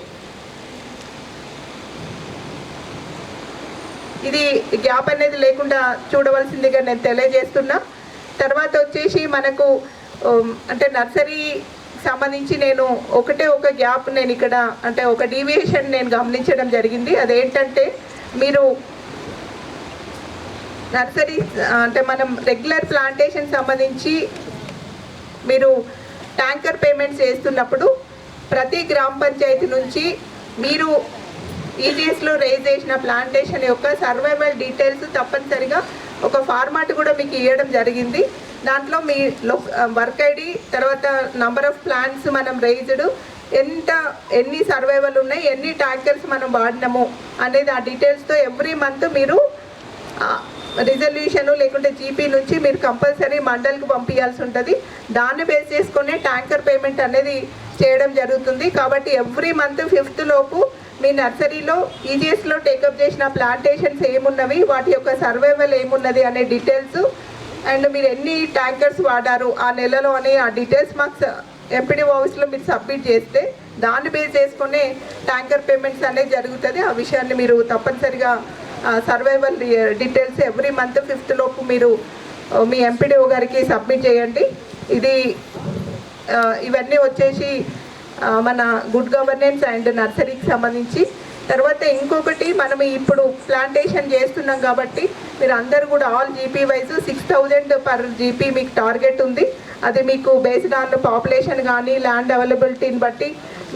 ఇది గ్యాప్ అనేది లేకుండా చూడవలసిందిగా నేను తెలియజేస్తున్నా. తర్వాత వచ్చేసి మనకు అంటే నర్సరీ సంబంధించి నేను ఒక గ్యాప్ నేను ఇక్కడ అంటే ఒక డీవియేషన్ నేను గమనించడం జరిగింది. అదేంటంటే మీరు నర్సరీ అంటే మనం రెగ్యులర్ ప్లాంటేషన్ సంబంధించి మీరు ట్యాంకర్ పేమెంట్స్ చేస్తున్నప్పుడు ప్రతి గ్రామ పంచాయతీ నుంచి మీరు ఈజీఎస్లో రేజ్ చేసిన ప్లాంటేషన్ యొక్క సర్వైవల్ డీటెయిల్స్ తప్పనిసరిగా ఒక ఫార్మాట్ కూడా మీకు ఇవ్వడం జరిగింది. దాంట్లో మీ వర్క్ ఐడి తర్వాత నంబర్ ఆఫ్ ప్లాంట్స్ మనం రేజ్డ్, ఎన్ని సర్వైవల్ ఉన్నాయి, ఎన్ని ట్యాంకర్స్ మనం వాడినాము అనేది ఆ డీటెయిల్స్తో ఎవ్రీ మంత్ మీరు రిజల్యూషన్ లేకుంటే జీపీ నుంచి మీరు కంపల్సరీ మండల్కి పంపించాల్సి ఉంటుంది. దాన్ని బేస్ చేసుకునే ట్యాంకర్ పేమెంట్ అనేది చేయడం జరుగుతుంది. కాబట్టి ఎవ్రీ మంత్ 5th లోపు మీ నర్సరీలో ఈజీఎస్లో టేకప్ చేసిన ప్లాంటేషన్స్ ఏమున్నవి, వాటి యొక్క సర్వైవల్ ఏమున్నది అనే డీటెయిల్స్ అండ్ మీరు ఎన్ని ట్యాంకర్స్ వాడారు ఆ నెలలో అనే ఆ డీటెయిల్స్ మాకు ఎంపీడీ ఆఫీస్లో మీరు సబ్మిట్ చేస్తే దాన్ని బేస్ చేసుకునే ట్యాంకర్ పేమెంట్స్ అనేది జరుగుతుంది. ఆ విషయాన్ని మీరు తప్పనిసరిగా survival details every month 5th లోపు మీరు మీ ఎంపీడీఓ గారికి సబ్మిట్ చేయండి. ఇవన్నీ వచ్చేసి మన గుడ్ గవర్నెన్స్ అండ్ నర్సరీకి సంబంధించి. తర్వాత ఇంకొకటి మనం ఇప్పుడు ప్లాంటేషన్ చేస్తున్నాం కాబట్టి మీరు అందరూ కూడా all GP wise 6,000 per GP మీకు టార్గెట్ ఉంది. అది మీకు బేస్డ్ ఆన్ పాపులేషన్ కానీ ల్యాండ్ అవైలబిలిటీని బట్టి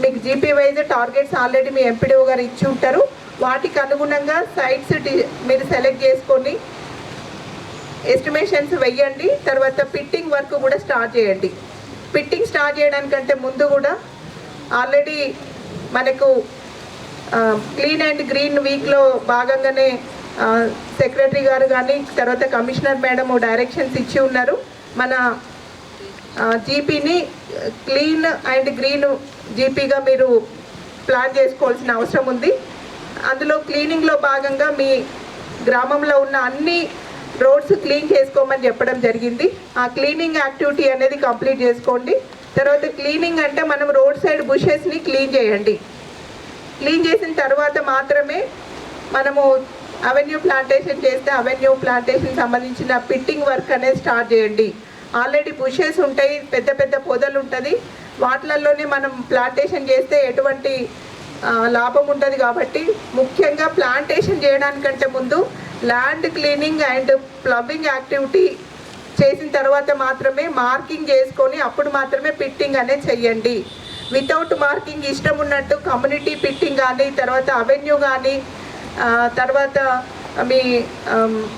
మీకు జీపీ వైజ్ టార్గెట్స్ ఆల్రెడీ మీ ఎంపీడీఓ గారు ఇచ్చి ఉంటారు. వాటికి అనుగుణంగా సైట్స్ మీరు సెలెక్ట్ చేసుకొని ఎస్టిమేషన్స్ వెయ్యండి. తర్వాత పిట్టింగ్ వర్క్ కూడా స్టార్ట్ చేయండి. పిట్టింగ్ స్టార్ట్ చేయడానికంటే ముందు కూడా ఆల్రెడీ మనకు క్లీన్ అండ్ గ్రీన్ వీక్లో భాగంగానే సెక్రటరీ గారు కానీ తర్వాత కమిషనర్ మేడం డైరెక్షన్స్ ఇచ్చి ఉన్నారు. మన జీపీని క్లీన్ అండ్ గ్రీన్ జీపీగా మీరు ప్లాన్ చేసుకోవాల్సిన అవసరం ఉంది. అందులో క్లీనింగ్లో భాగంగా మీ గ్రామంలో ఉన్న అన్ని రోడ్స్ క్లీన్ చేసుకోమని చెప్పడం జరిగింది. ఆ క్లీనింగ్ యాక్టివిటీ అనేది కంప్లీట్ చేసుకోండి. తర్వాత క్లీనింగ్ అంటే మనం రోడ్ సైడ్ బుషెస్ని క్లీన్ చేయండి. క్లీన్ చేసిన తర్వాత మాత్రమే మనము అవెన్యూ ప్లాంటేషన్ చేస్తే అవెన్యూ ప్లాంటేషన్ సంబంధించిన పిట్టింగ్ వర్క్ అనేది స్టార్ట్ చేయండి. ఆల్రెడీ బుషెస్ ఉంటాయి, పెద్ద పెద్ద పొదలు ఉంటుంది, వాటిలలోనే మనం ప్లాంటేషన్ చేస్తే ఎటువంటి లాభం ఉంటుంది. కాబట్టి ముఖ్యంగా ప్లాంటేషన్ చేయడానికంటే ముందు land cleaning and plumbing activity చేసిన తర్వాత మాత్రమే మార్కింగ్ చేసుకొని అప్పుడు మాత్రమే పిట్టింగ్ అనేది చెయ్యండి. వితౌట్ మార్కింగ్ ఇష్టం ఉన్నట్టు కమ్యూనిటీ పిట్టింగ్ కానీ తర్వాత అవెన్యూ కానీ తర్వాత మీ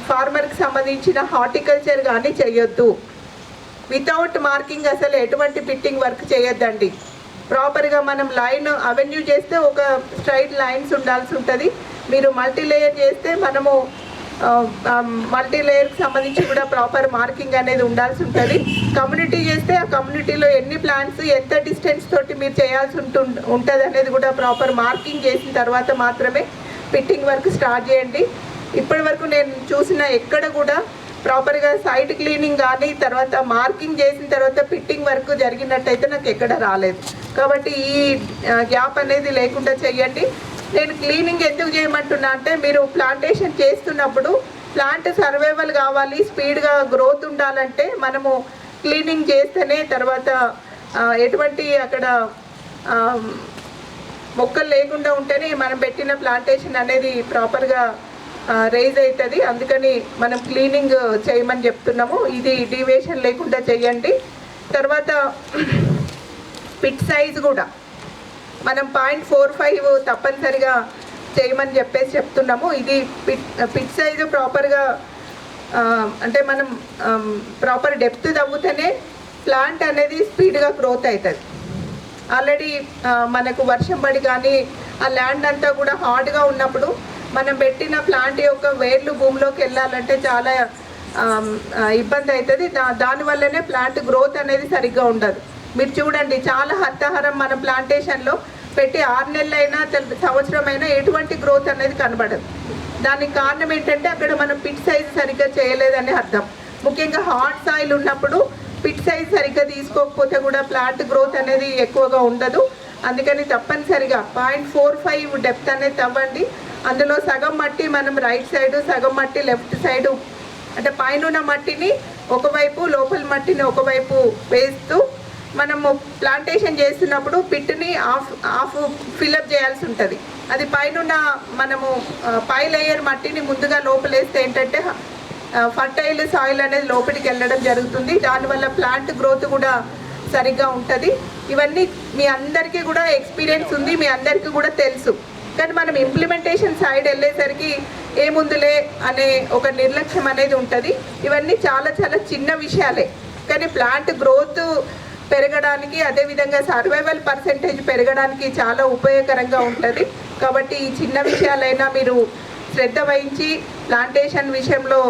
ఫార్మర్కి సంబంధించిన హార్టికల్చర్ కానీ చేయొద్దు. వితౌట్ మార్కింగ్ అసలు ఎటువంటి పిట్టింగ్ వర్క్ చేయొద్దండి. ప్రాపర్గా మనం లైన్ అవెన్యూ చేస్తే ఒక స్ట్రైట్ లైన్స్ ఉండాల్సి ఉంటుంది. మీరు మల్టీ లేయర్ చేస్తే మనము మల్టీ లేయర్కి సంబంధించి కూడా ప్రాపర్ మార్కింగ్ అనేది ఉండాల్సి ఉంటుంది. కమ్యూనిటీ చేస్తే ఆ కమ్యూనిటీలో ఎన్ని ప్లాంట్స్ ఎంత డిస్టెన్స్ తోటి మీరు చేయాల్సి ఉంటుంది అనేది కూడా ప్రాపర్ మార్కింగ్ చేసిన తర్వాత మాత్రమే పిట్టింగ్ వర్క్ స్టార్ట్ చేయండి. ఇప్పటి వరకు నేను చూసిన ఎక్కడ కూడా ప్రాపర్గా సైట్ క్లీనింగ్ కానీ తర్వాత మార్కింగ్ చేసిన తర్వాత పిట్టింగ్ వర్క్ జరిగినట్టయితే నాకు ఎక్కడ రాలేదు. కాబట్టి ఈ గ్యాప్ అనేది లేకుండా చేయండి. నేను క్లీనింగ్ ఎందుకు చేయమంటున్నా అంటే మీరు ప్లాంటేషన్ చేస్తున్నప్పుడు ప్లాంట్ సర్వైవల్ కావాలి, స్పీడ్గా గ్రోత్ ఉండాలంటే మనము క్లీనింగ్ చేస్తేనే, తర్వాత ఎటువంటి అక్కడ మొక్కలు లేకుండా ఉంటేనే మనం పెట్టిన ప్లాంటేషన్ అనేది ప్రాపర్గా రైజ్ అవుతుంది. అందుకని మనం క్లీనింగ్ చేయమని చెప్తున్నాము. ఇది డీవియేషన్ లేకుండా చేయండి. తర్వాత పిట్ సైజ్ కూడా మనం 0.45 తప్పనిసరిగా చేయమని చెప్తున్నాము. ఇది పిట్ సైజు ప్రాపర్గా అంటే మనం ప్రాపర్ డెప్త్ తవ్వుతూనే ప్లాంట్ అనేది స్పీడ్గా గ్రోత్ అవుతుంది. ఆల్రెడీ మనకు వర్షం పడి కానీ ఆ ల్యాండ్ అంతా కూడా హార్డ్గా ఉన్నప్పుడు మనం పెట్టిన ప్లాంట్ యొక్క వేర్లు భూమిలోకి వెళ్ళాలంటే చాలా ఇబ్బంది అవుతుంది. దానివల్లనే ప్లాంట్ గ్రోత్ అనేది సరిగ్గా ఉండదు. మీరు చూడండి, చాలా హత్తాహారం మన ప్లాంటేషన్లో పెట్టి 6 నెలలైనా సంవత్సరమైనా ఎటువంటి గ్రోత్ అనేది కనబడదు. దానికి కారణం ఏంటంటే అక్కడ మనం పిట్ సైజ్ సరిగ్గా చేయలేదని అర్థం. ముఖ్యంగా హార్డ్ సాయిల్ ఉన్నప్పుడు పిట్ సైజ్ సరిగ్గా తీసుకోకపోతే కూడా ప్లాంట్ గ్రోత్ అనేది ఎక్కువగా ఉండదు. అందుకని తప్పనిసరిగా 0.45 డెప్త్ అనేది తవ్వండి. అందులో సగం మట్టి మనం రైట్ సైడు, సగం మట్టి లెఫ్ట్ సైడు, అంటే పైన మట్టిని ఒకవైపు, లోపల మట్టిని ఒకవైపు వేస్తూ మనము ప్లాంటేషన్ చేస్తున్నప్పుడు పిట్ని హాఫ్ ఫిల్అప్ చేయాల్సి ఉంటుంది. అది పైన మనము పై లేయర్ మట్టిని ముందుగా లోపలేస్తే ఏంటంటే ఫర్టైల్ సాయిల్ అనేది లోపలికి వెళ్ళడం జరుగుతుంది. దానివల్ల ప్లాంట్ గ్రోత్ కూడా సరిగ్గా ఉంటుంది. ఇవన్నీ మీ అందరికీ కూడా ఎక్స్పీరియన్స్ ఉంది, మీ అందరికీ కూడా తెలుసు. కానీ మనం ఇంప్లిమెంటేషన్ సైడ్ వెళ్ళేసరికి ఏముందులే అనే ఒక నిర్లక్ష్యం అనేది ఉంటుంది. ఇవన్నీ చాలా చాలా చిన్న విషయాలే, కానీ ప్లాంట్ గ్రోత్ పెరగడానికి, అదేవిధంగా సర్వైవల్ పర్సెంటేజ్ పెరగడానికి చాలా ఉపయోగకరంగా ఉంటుంది. కాబట్టి ఈ చిన్న విషయాలైనా మీరు శ్రద్ధ వహించి ప్లాంటేషన్ విషయంలో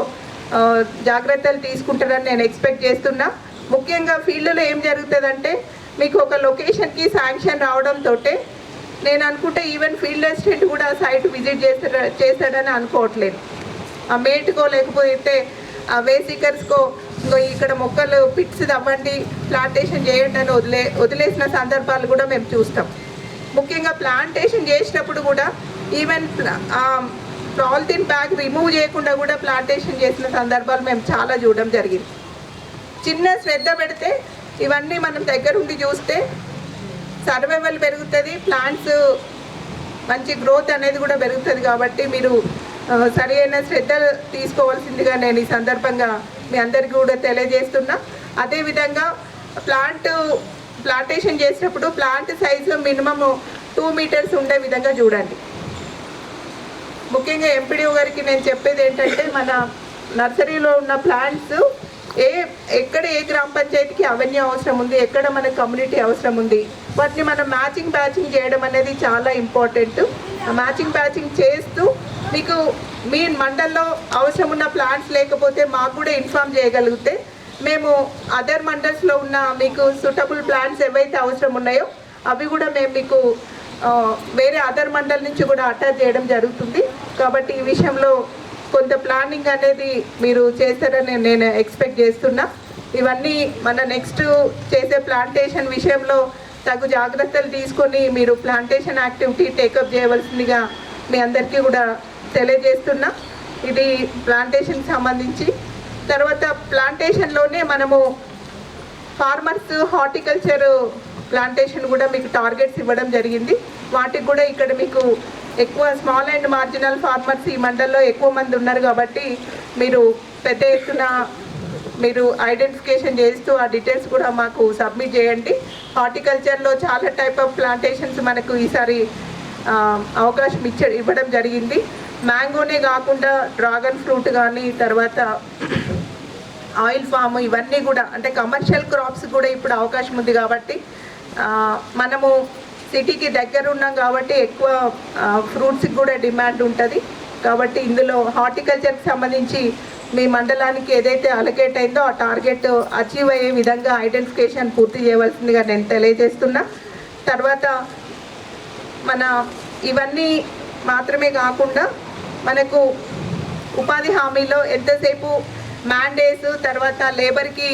జాగ్రత్తలు తీసుకుంటారని నేను ఎక్స్పెక్ట్ చేస్తున్నా. ముఖ్యంగా ఫీల్డ్లో ఏం జరుగుతుందంటే, మీకు ఒక లొకేషన్కి శాంక్షన్ రావడంతో నేను అనుకుంటే ఈవెన్ ఫీల్డ్ అసిస్టెంట్ కూడా సైట్ విజిట్ చేస్తాడని అనుకోవట్లేదు. ఆ మేట్కో లేకపోతే ఆ వేసీకర్స్కో ఇక్కడ మొక్కలు పిట్స్ తవ్వండి, ప్లాంటేషన్ చేయండి అని వదిలేసిన సందర్భాలు కూడా మేము చూస్తాం. ముఖ్యంగా ప్లాంటేషన్ చేసినప్పుడు కూడా ఈవెన్ పాలిథిన్ బ్యాగ్ రిమూవ్ చేయకుండా కూడా ప్లాంటేషన్ చేసిన సందర్భాలు మేము చాలా చూడడం జరిగింది. చిన్న శ్రద్ధ పెడితే ఇవన్నీ మనం దగ్గరుండి చూస్తే సర్వైవల్ పెరుగుతుంది, ప్లాంట్స్ మంచి గ్రోత్ అనేది కూడా పెరుగుతుంది. కాబట్టి మీరు సరి అయిన శ్రద్ధ తీసుకోవాల్సిందిగా నేను ఈ సందర్భంగా మీ అందరికీ కూడా తెలియజేస్తున్నా. అదేవిధంగా ప్లాంటేషన్ చేసినప్పుడు ప్లాంట్ సైజు మినిమమ్ 2 మీటర్స్ ఉండే విధంగా చూడండి. ముఖ్యంగా ఎంపీడీఓ గారికి నేను చెప్పేది ఏంటంటే, మన నర్సరీలో ఉన్న ప్లాంట్స్ ఎక్కడ ఏ గ్రామ పంచాయతీకి అవెన్యూ అవసరం ఉంది, ఎక్కడ మన కమ్యూనిటీ అవసరం ఉంది, వాటిని మనం బ్యాచింగ్ చేయడం అనేది చాలా ఇంపార్టెంట్. బ్యాచింగ్ చేస్తూ మీకు మీ మండల్లో అవసరం ఉన్న ప్లాంట్స్ లేకపోతే మాకు కూడా ఇన్ఫామ్ చేయగలిగితే మేము అదర్ మండల్స్లో ఉన్న మీకు సూటబుల్ ప్లాంట్స్ ఏవైతే అవసరం ఉన్నాయో అవి కూడా మేము మీకు వేరే అదర్ మండల్ నుంచి కూడా అటాచ్ చేయడం జరుగుతుంది. కాబట్టి ఈ విషయంలో కొంత ప్లానింగ్ అనేది మీరు చేస్తారని నేను ఎక్స్పెక్ట్ చేస్తున్నా. ఇవన్నీ మన నెక్స్ట్ చేసే ప్లాంటేషన్ విషయంలో తగు జాగ్రత్తలు తీసుకొని మీరు ప్లాంటేషన్ యాక్టివిటీ టేకప్ చేయవలసిందిగా మీ అందరికీ కూడా తెలియజేస్తున్నా. ఇది ప్లాంటేషన్కి సంబంధించి. తర్వాత ప్లాంటేషన్లోనే మనము ఫార్మర్స్ హార్టికల్చర్ ప్లాంటేషన్ కూడా మీకు టార్గెట్స్ ఇవ్వడం జరిగింది. వాటికి కూడా ఇక్కడ మీకు ఎక్కువ స్మాల్ అండ్ మార్జినల్ ఫార్మర్స్ ఈ మండల్లో ఎక్కువ మంది ఉన్నారు కాబట్టి మీరు పెద్ద ఎత్తున మీరు ఐడెంటిఫికేషన్ చేస్తూ ఆ డీటెయిల్స్ కూడా మాకు సబ్మిట్ చేయండి. హార్టికల్చర్లో చాలా టైప్ ఆఫ్ ప్లాంటేషన్స్ మనకు ఈసారి అవకాశం ఇవ్వడం జరిగింది. మ్యాంగోనే కాకుండా డ్రాగన్ ఫ్రూట్ కానీ, తర్వాత ఆయిల్ ఫామ్, ఇవన్నీ కూడా అంటే కమర్షియల్ క్రాప్స్ కూడా ఇప్పుడు అవకాశం ఉంది. కాబట్టి మనము సిటీకి దగ్గర ఉన్నాం కాబట్టి ఎక్కువ ఫ్రూట్స్కి కూడా డిమాండ్ ఉంటుంది. కాబట్టి ఇందులో హార్టికల్చర్కి సంబంధించి మీ మండలానికి ఏదైతే అలొకేట్ అయిందో ఆ టార్గెట్ అచీవ్ అయ్యే విధంగా ఐడెంటిఫికేషన్ పూర్తి చేయవలసిందిగా నేను తెలియజేస్తున్నా. తర్వాత మన ఇవన్నీ మాత్రమే కాకుండా మనకు ఉపాధి హామీలో ఎంతసేపు మ్యాండేట్స్, తర్వాత లేబర్కి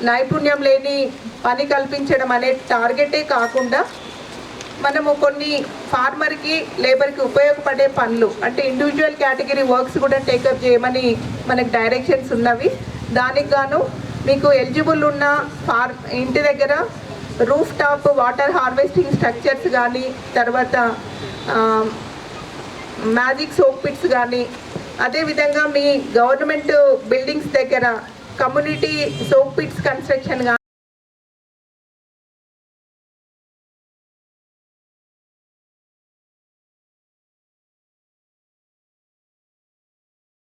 నైపుణ్యం లేని పని కల్పించడం అనే టార్గెటే కాకుండా మనము కొన్ని ఫార్మర్కి లేబర్కి ఉపయోగపడే పనులు అంటే ఇండివిజువల్ కేటగిరీ వర్క్స్ కూడా టేకప్ చేయమని మనకు డైరెక్షన్స్ ఉన్నవి. దానికి గాను మీకు ఎలిజిబుల్ ఉన్న ఇంటి దగ్గర roof top water harvesting structures కానీ, తర్వాత మ్యాజిక్ సోప్ పిట్స్ కానీ, అదేవిధంగా మీ గవర్నమెంట్ బిల్డింగ్స్ దగ్గర కమ్యూనిటీ సోప్ పిట్స్ కన్స్ట్రక్షన్ కానీ